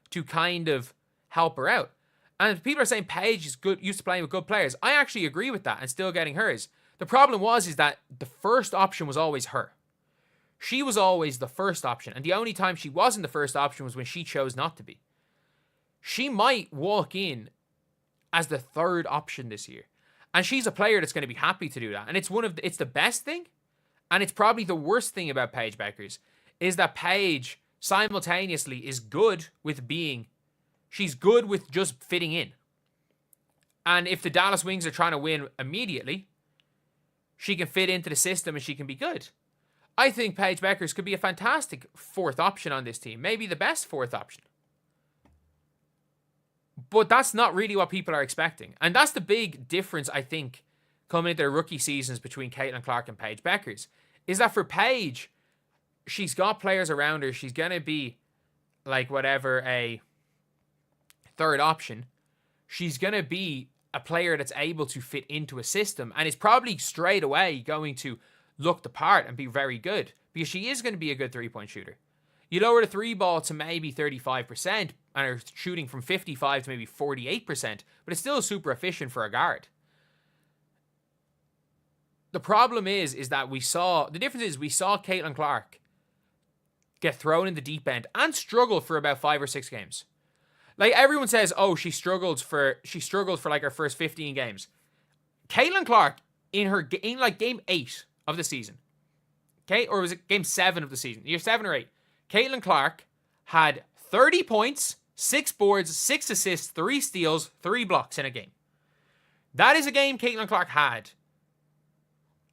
[SPEAKER 1] to kind of help her out. And people are saying Paige is good, used to playing with good players. I actually agree with that and still getting hers. The problem is that the first option was always her. She was always the first option. And the only time she wasn't the first option was when she chose not to be. She might walk in as the 3rd option this year. And she's a player that's going to be happy to do that. And it's the best thing. And it's probably the worst thing about Paige Bueckers is that Paige simultaneously is good with she's good with just fitting in. And if the Dallas Wings are trying to win immediately, she can fit into the system and she can be good. I think Paige Bueckers could be a fantastic 4th option on this team. Maybe the best 4th option. But that's not really what people are expecting. And that's the big difference, I think, coming into their rookie seasons between Caitlin Clark and Paige Bueckers, is that for Paige, she's got players around her. She's going to be like whatever a 3rd option. She's going to be a player that's able to fit into a system and is probably straight away going to look the part and be very good because she is going to be a good 3-point shooter. You lower the 3 ball to maybe 35% and are shooting from 55 to maybe 48%, but it's still super efficient for a guard. The problem is that we saw Caitlin Clark get thrown in the deep end and struggle for about 5 or 6 games. Like, everyone says, oh, she struggled for like her first 15 games. Caitlin Clark in like game 8 of the season, okay, or was it game 7 of the season? Year 7 or 8. Caitlin Clark had 30 points, 6 boards, 6 assists, 3 steals, 3 blocks in a game. That is a game Caitlin Clark had,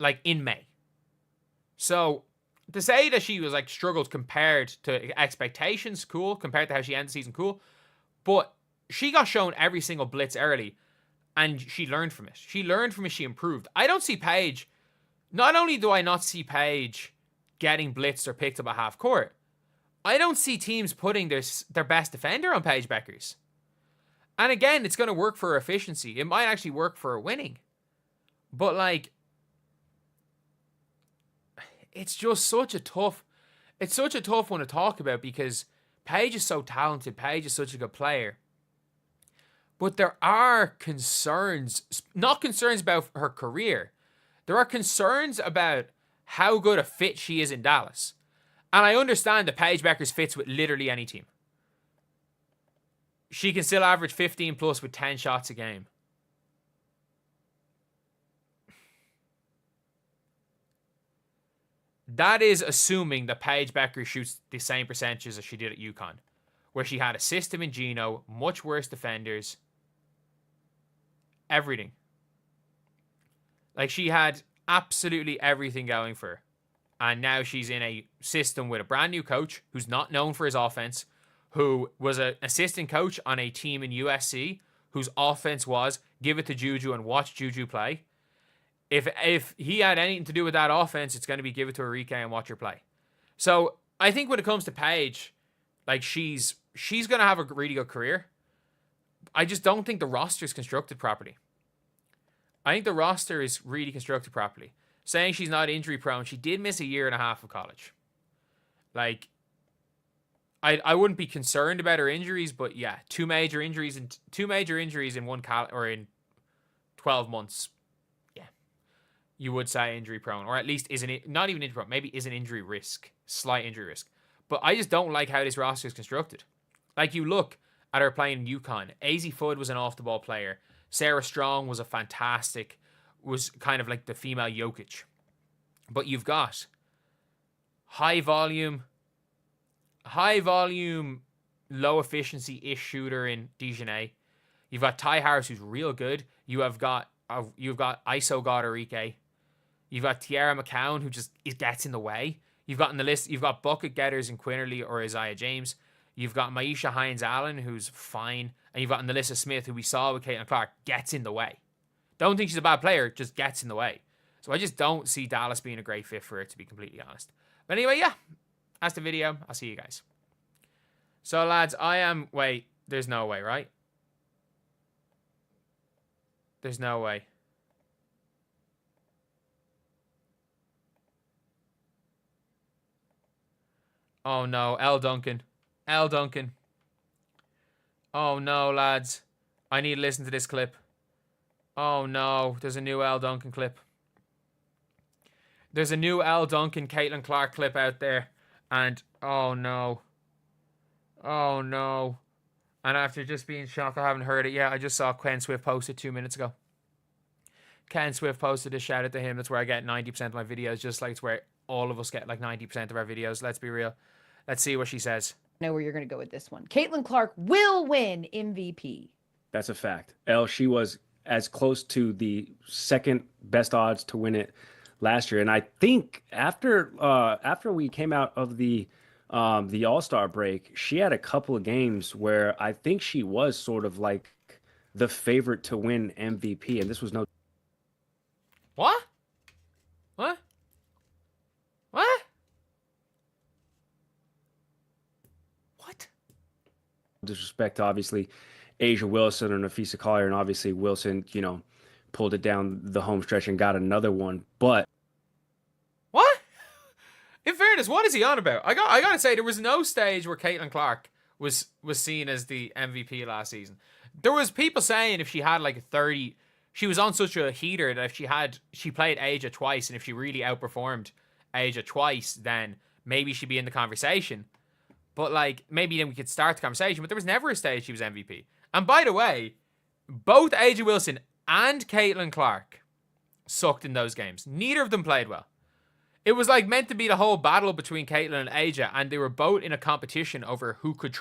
[SPEAKER 1] like, in May. So, to say that she was, like, struggled compared to expectations, cool. Compared to how she ended the season, cool. But she got shown every single blitz early, and she learned from it. She improved. I don't see Paige. Not only do I not see Paige getting blitzed or picked up at half court, I don't see teams putting their best defender on Paige Bueckers. And again, it's going to work for her efficiency. It might actually work for her winning. But, like, it's just such a tough one to talk about because Paige is so talented. Paige is such a good player. But there are concerns, not concerns about her career. There are concerns about how good a fit she is in Dallas. And I understand that Paige Bueckers fits with literally any team. She can still average 15 plus with 10 shots a game. That is assuming that Paige Bueckers shoots the same percentages as she did at UConn, where she had a system in Gino, much worse defenders, everything. Like, she had absolutely everything going for her. And now she's in a system with a brand new coach who's not known for his offense, who was an assistant coach on a team in USC whose offense was give it to Juju and watch Juju play. If he had anything to do with that offense, it's going to be give it to Arike and watch her play. So I think when it comes to Paige, like she's going to have a really good career. I just don't think the roster is constructed properly. I think the roster is really constructed properly. Saying she's not injury prone, she did miss a year and a half of college. Like, I wouldn't be concerned about her injuries, but yeah, two major injuries in in 12 months. Yeah, you would say injury prone, or at least not even injury prone, maybe is an injury risk, slight injury risk. But I just don't like how this roster is constructed. Like, you look at her playing in UConn. Azzi Fudd was an off-the-ball player. Sarah Strong was was kind of like the female Jokic. But you've got high volume, low efficiency-ish shooter in Dejanay. You've got Ty Harris, who's real good. You've got ISO God Arike. You've got Tiara McCown, who just gets in the way. You've got in the list, you've got bucket getters in Quinterly or Isaiah James. You've got Maisha Hines-Allen, who's fine. And you've got Nalissa Smith, who we saw with Caitlin Clark, gets in the way. Don't think she's a bad player, just gets in the way. So I just don't see Dallas being a great fit for her, to be completely honest. But anyway, yeah. That's the video. I'll see you guys. So, lads, wait, there's no way, right? There's no way. Oh, no. L. Duncan. L. Duncan. Oh, no, lads. I need to listen to this clip. Oh, no. There's a new L. Duncan clip. There's a new L. Duncan, Caitlin Clark clip out there. And, oh, no. Oh, no. And after just being shocked, I haven't heard it yet. I just saw Ken Swift post it 2 minutes ago. Ken Swift posted a shout out to him. That's where I get 90% of my videos, just like it's where all of us get like 90% of our videos. Let's be real. Let's see what she says.
[SPEAKER 2] I know where you're going to go with this one. Caitlin Clark will win MVP.
[SPEAKER 3] That's a fact. She was as close to the second best odds to win it last year. And I think after we came out of the All-Star break, she had a couple of games where I think she was sort of like the favorite to win MVP. And this was no...
[SPEAKER 1] What? What? What? What?
[SPEAKER 3] Disrespect to obviously Asia Wilson or Nafisa Collier, and obviously Wilson, pulled it down the home stretch and got another one. But
[SPEAKER 1] what? In fairness, what is he on about? I gotta say, there was no stage where Caitlin Clark was seen as the MVP last season. There was people saying if she had like a 30, she was on such a heater that if she played Asia twice, and if she really outperformed Asia twice, then maybe she'd be in the conversation. But like, maybe then we could start the conversation. But there was never a stage she was MVP. And by the way, both Asia Wilson and Caitlin Clark sucked in those games. Neither of them played well. It was like meant to be the whole battle between Caitlin and Asia, and they were both in a competition over who could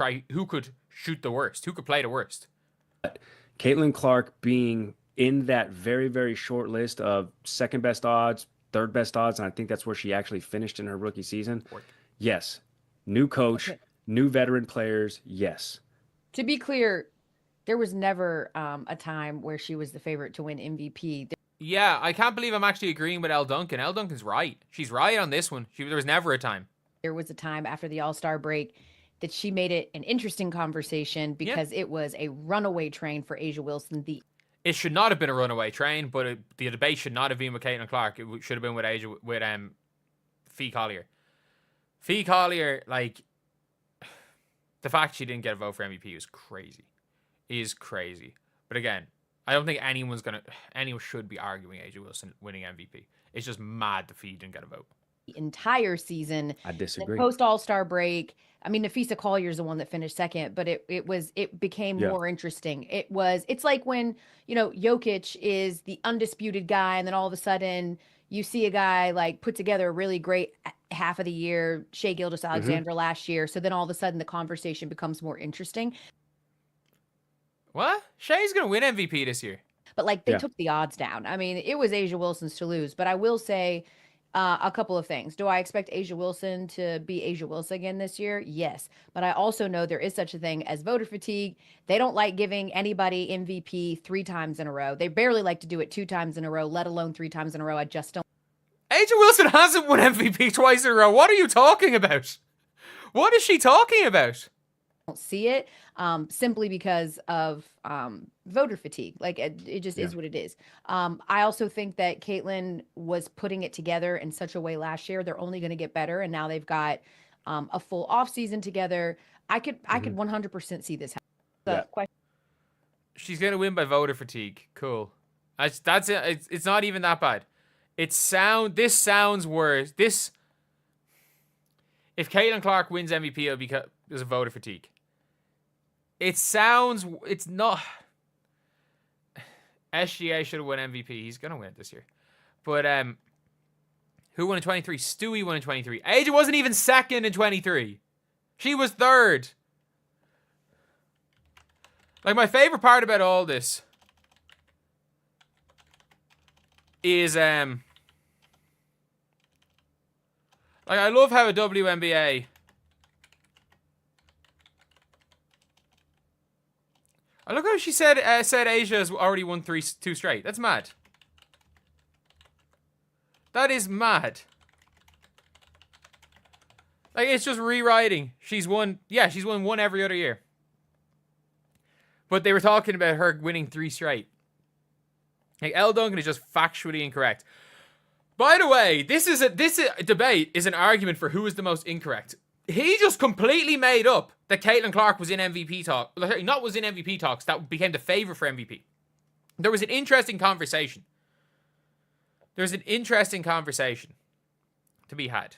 [SPEAKER 1] shoot the worst, who could play the worst.
[SPEAKER 3] Caitlin Clark being in that very, very short list of second best odds, third best odds, and I think that's where she actually finished in her rookie season. Yes. New coach, new veteran players, yes.
[SPEAKER 2] To be clear, there was never a time where she was the favorite to win MVP.
[SPEAKER 1] Yeah, I can't believe I'm actually agreeing with L. Duncan. L. Duncan's right. She's right on this one. There was never a time.
[SPEAKER 2] There was a time after the All-Star break that she made it an interesting conversation because it was a runaway train for Asia Wilson.
[SPEAKER 1] It should not have been a runaway train, but the debate should not have been with Caitlin Clark. It should have been with Fee Collier. Fee Collier, like, the fact she didn't get a vote for MVP is crazy. Is crazy. But again, I don't think anyone should be arguing Asia Wilson winning MVP. It's just mad the Fee didn't get a vote.
[SPEAKER 2] The entire season.
[SPEAKER 3] I disagree.
[SPEAKER 2] Post All-Star break. I mean, Nafisa Collier is the one that finished second, but it became more interesting. It's like when, Jokic is the undisputed guy, and then all of a sudden you see a guy like put together a really great half of the year, Shai Gilgeous-Alexander last year. So then all of a sudden the conversation becomes more interesting.
[SPEAKER 1] What? Shai's going to win MVP this year.
[SPEAKER 2] But like they took the odds down. I mean, it was Asia Wilson's to lose, but I will say A couple of things. Do I expect Asia Wilson to be Asia Wilson again this year? Yes. But I also know there is such a thing as voter fatigue. They don't like giving anybody MVP 3 times in a row. They barely like to do it 2 times in a row, let alone 3 times in a row. I just don't.
[SPEAKER 1] Asia Wilson hasn't won MVP twice in a row. What are you talking about? What is she talking about?
[SPEAKER 2] Don't see it simply because of voter fatigue. Like it just is what it is. I also think that Caitiln was putting it together in such a way last year. They're only going to get better, and now they've got a full off season together. I could 100% see this happen.
[SPEAKER 1] She's going to win by voter fatigue. Cool. That's it. It's not even that bad. This sounds worse. If Caitlin Clark wins MVP, it'll be because of voter fatigue. It's not. SGA should have won MVP. He's going to win it this year. But who won in 23? Stewie won in 23. Asia wasn't even second in 23. She was third. Like, my favorite part about all this is like, I love how a WNBA I look how she said Asia has already won 2 straight. That's mad. That is mad. Like, it's just rewriting. She's won one every other year. But they were talking about her winning 3 straight. Like, Elle Duncan is just factually incorrect. By the way, this debate is an argument for who is the most incorrect. He just completely made up that Caitlin Clark was in MVP talk. Not was in MVP talks. That became the favorite for MVP. There was an interesting conversation. There's an interesting conversation to be had.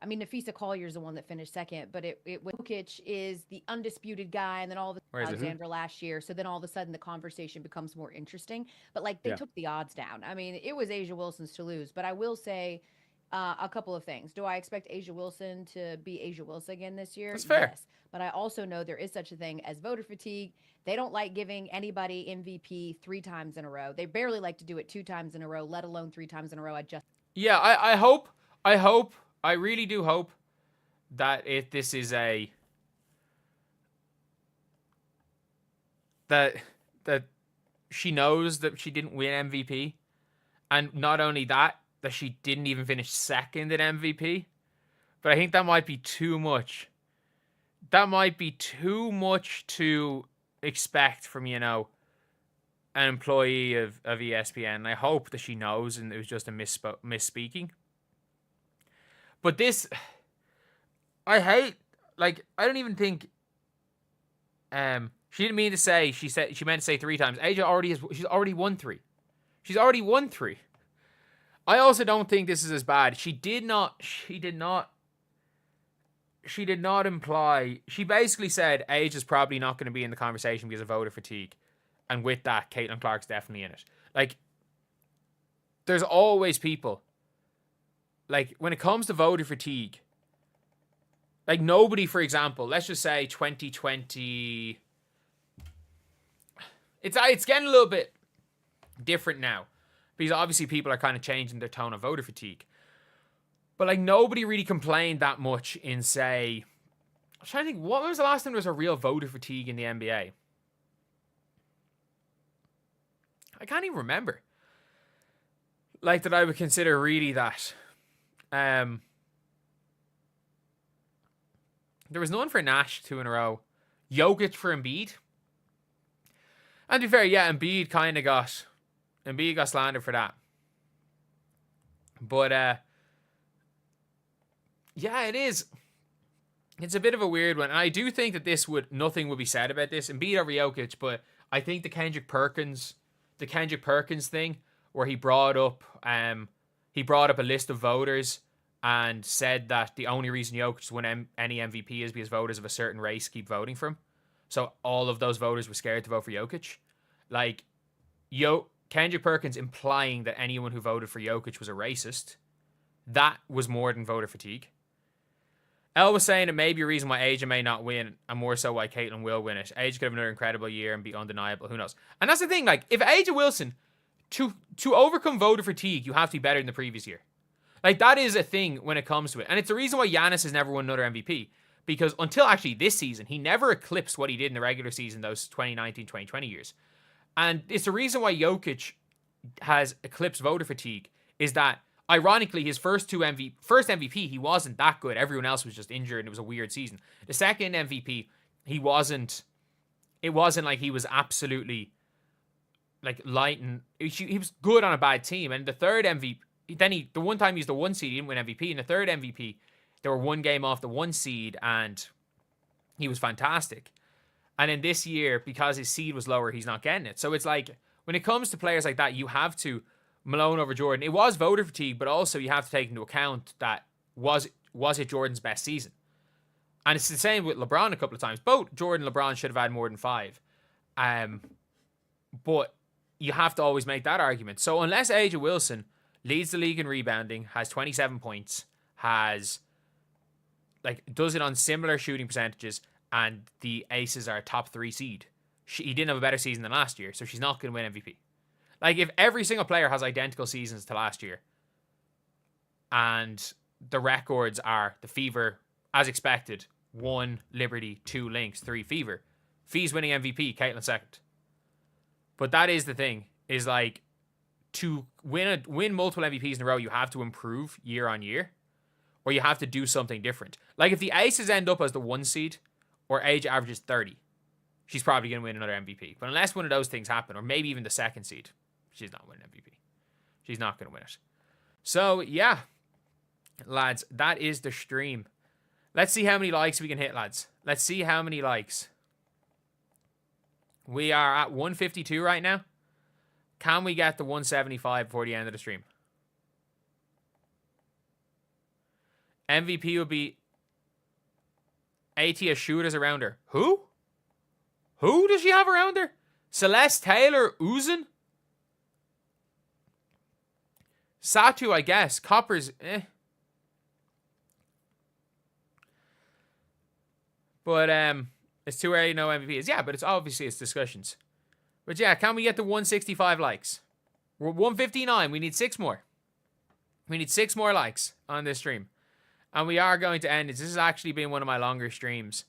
[SPEAKER 2] I mean, Nafisa Collier's the one that finished second, but Jokic is the undisputed guy, and then all of a sudden Alexandra last year. So then all of a sudden the conversation becomes more interesting. But like they took the odds down. I mean, it was Asia Wilson's to lose. But I will say a couple of things. Do I expect Asia Wilson to be Asia Wilson again this year?
[SPEAKER 1] That's fair.
[SPEAKER 2] Yes. But I also know there is such a thing as voter fatigue. They don't like giving anybody MVP 3 times in a row. They barely like to do it 2 times in a row, let alone 3 times in a row.
[SPEAKER 1] I really do hope that this is that she knows that she didn't win MVP, and not only that she didn't even finish second in MVP. But I think that might be too much. That might be too much to expect from, an employee of ESPN. I hope that she knows and it was just a misspeaking. But this, I hate, like, I don't even think, she didn't mean to say, she meant to say 3 times. Asia she's already won 3. She's already won 3. I also don't think this is as bad. She did not imply, she basically said Asia's probably not going to be in the conversation because of voter fatigue. And with that, Caitlin Clark's definitely in it. Like, there's always people. Like, when it comes to voter fatigue, like, nobody, for example, let's just say 2020, it's getting a little bit different now, because obviously people are kind of changing their tone of voter fatigue. But, like, nobody really complained that much in, say, I'm trying to think, what was the last time there was a real voter fatigue in the NBA? I can't even remember. Like, that I would consider really that. There was none for Nash 2 in a row. Jokic for Embiid. And to be fair, yeah, Embiid got slandered for that. But yeah, it is. It's a bit of a weird one. And I do think that nothing would be said about this. Embiid over Jokic, but I think the Kendrick Perkins thing, where he brought up a list of voters and said that the only reason Jokic won any MVP is because voters of a certain race keep voting for him. So all of those voters were scared to vote for Jokic. Like, Kendrick Perkins implying that anyone who voted for Jokic was a racist, that was more than voter fatigue. Elle was saying it may be a reason why Asia may not win, and more so why Caitiln will win it. Asia could have another incredible year and be undeniable. Who knows? And that's the thing. Like, if Asia Wilson, to overcome voter fatigue, you have to be better than the previous year. Like, that is a thing when it comes to it. And it's the reason why Giannis has never won another MVP. Because until actually this season, he never eclipsed what he did in the regular season, those 2019, 2020 years. And it's the reason why Jokic has eclipsed voter fatigue, is that ironically, his first MVP, he wasn't that good. Everyone else was just injured and it was a weird season. The second MVP, it wasn't like he was absolutely like lighting. He was good on a bad team. And the third MVP, the one time he was the 1 seed, he didn't win MVP. And the third MVP, they were 1 game off the 1 seed and he was fantastic. And in this year, because his seed was lower, he's not getting it. So it's like, when it comes to players like that, you have to Malone over Jordan. It was voter fatigue, but also you have to take into account that was it Jordan's best season? And it's the same with LeBron a couple of times. Both Jordan and LeBron should have had more than 5. But you have to always make that argument. So unless Asia Wilson leads the league in rebounding, has 27 points, does it on similar shooting percentages, and the Aces are a top 3 seed, he didn't have a better season than last year, so she's not going to win MVP. Like, if every single player has identical seasons to last year, and the records are the Fever, as expected, 1 Liberty, 2 Lynx, 3 Fever. Fee's winning MVP, Caitiln second. But that is the thing, is like, to win multiple MVPs in a row, you have to improve year on year, or you have to do something different. Like, if the Aces end up as the 1 seed, or Age averages 30, she's probably going to win another MVP. But unless one of those things happen, or maybe even the 2nd seed, she's not winning MVP. She's not going to win it. So, yeah, lads, that is the stream. Let's see how many likes we can hit, lads. Let's see how many likes. We are at 152 right now. Can we get the 175 before the end of the stream? MVP will be AT shooters around her. Who? Who does she have around her? Celeste Taylor Uzin? Satu, I guess. Coppers, But it's too early to know MVPs. Yeah, but it's discussions. But yeah, can we get to 165 likes? We're 159. We need 6 more. We need 6 more likes on this stream. And we are going to end it. This has actually been one of my longer streams.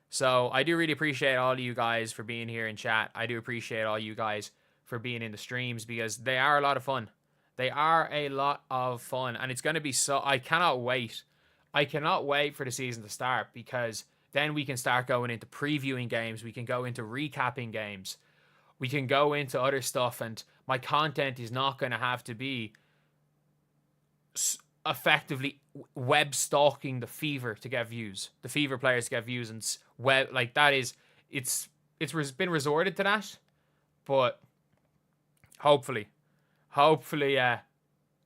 [SPEAKER 1] So I do really appreciate all of you guys for being here in chat. I do appreciate all you guys for being in the streams, because they are a lot of fun. They are a lot of fun. And it's going to be so... I cannot wait. I cannot wait for the season to start, because then we can start going into previewing games. We can go into recapping games. We can go into other stuff. And my content is not going to have to be effectively web stalking the Fever to get views. The Fever players to get views. And web, like, that is... It's been resorted to that. But hopefully,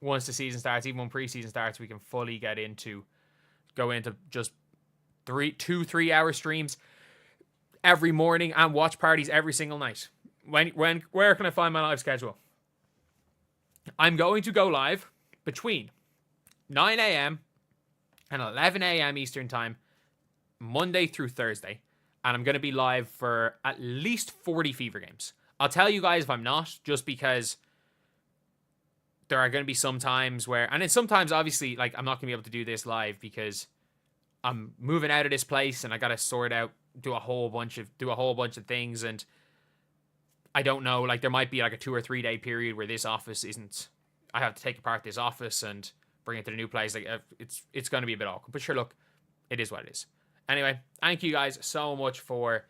[SPEAKER 1] once the season starts, even when preseason starts, we can fully go into just 2-3 hour streams every morning and watch parties every single night. Where can I find my live schedule? I'm going to go live between 9 a.m. and 11 a.m. Eastern time, Monday through Thursday. And I'm going to be live for at least 40 Fever games. I'll tell you guys if I'm not, just because there are going to be some times where, and then sometimes obviously, like, I'm not going to be able to do this live because I'm moving out of this place and I got to sort out, do a whole bunch of things. And I don't know, like, there might be like a 2 or 3 day period where this office I have to take apart this office and bring it to the new place. Like, it's going to be a bit awkward, but sure, look, it is what it is. Anyway, thank you guys so much for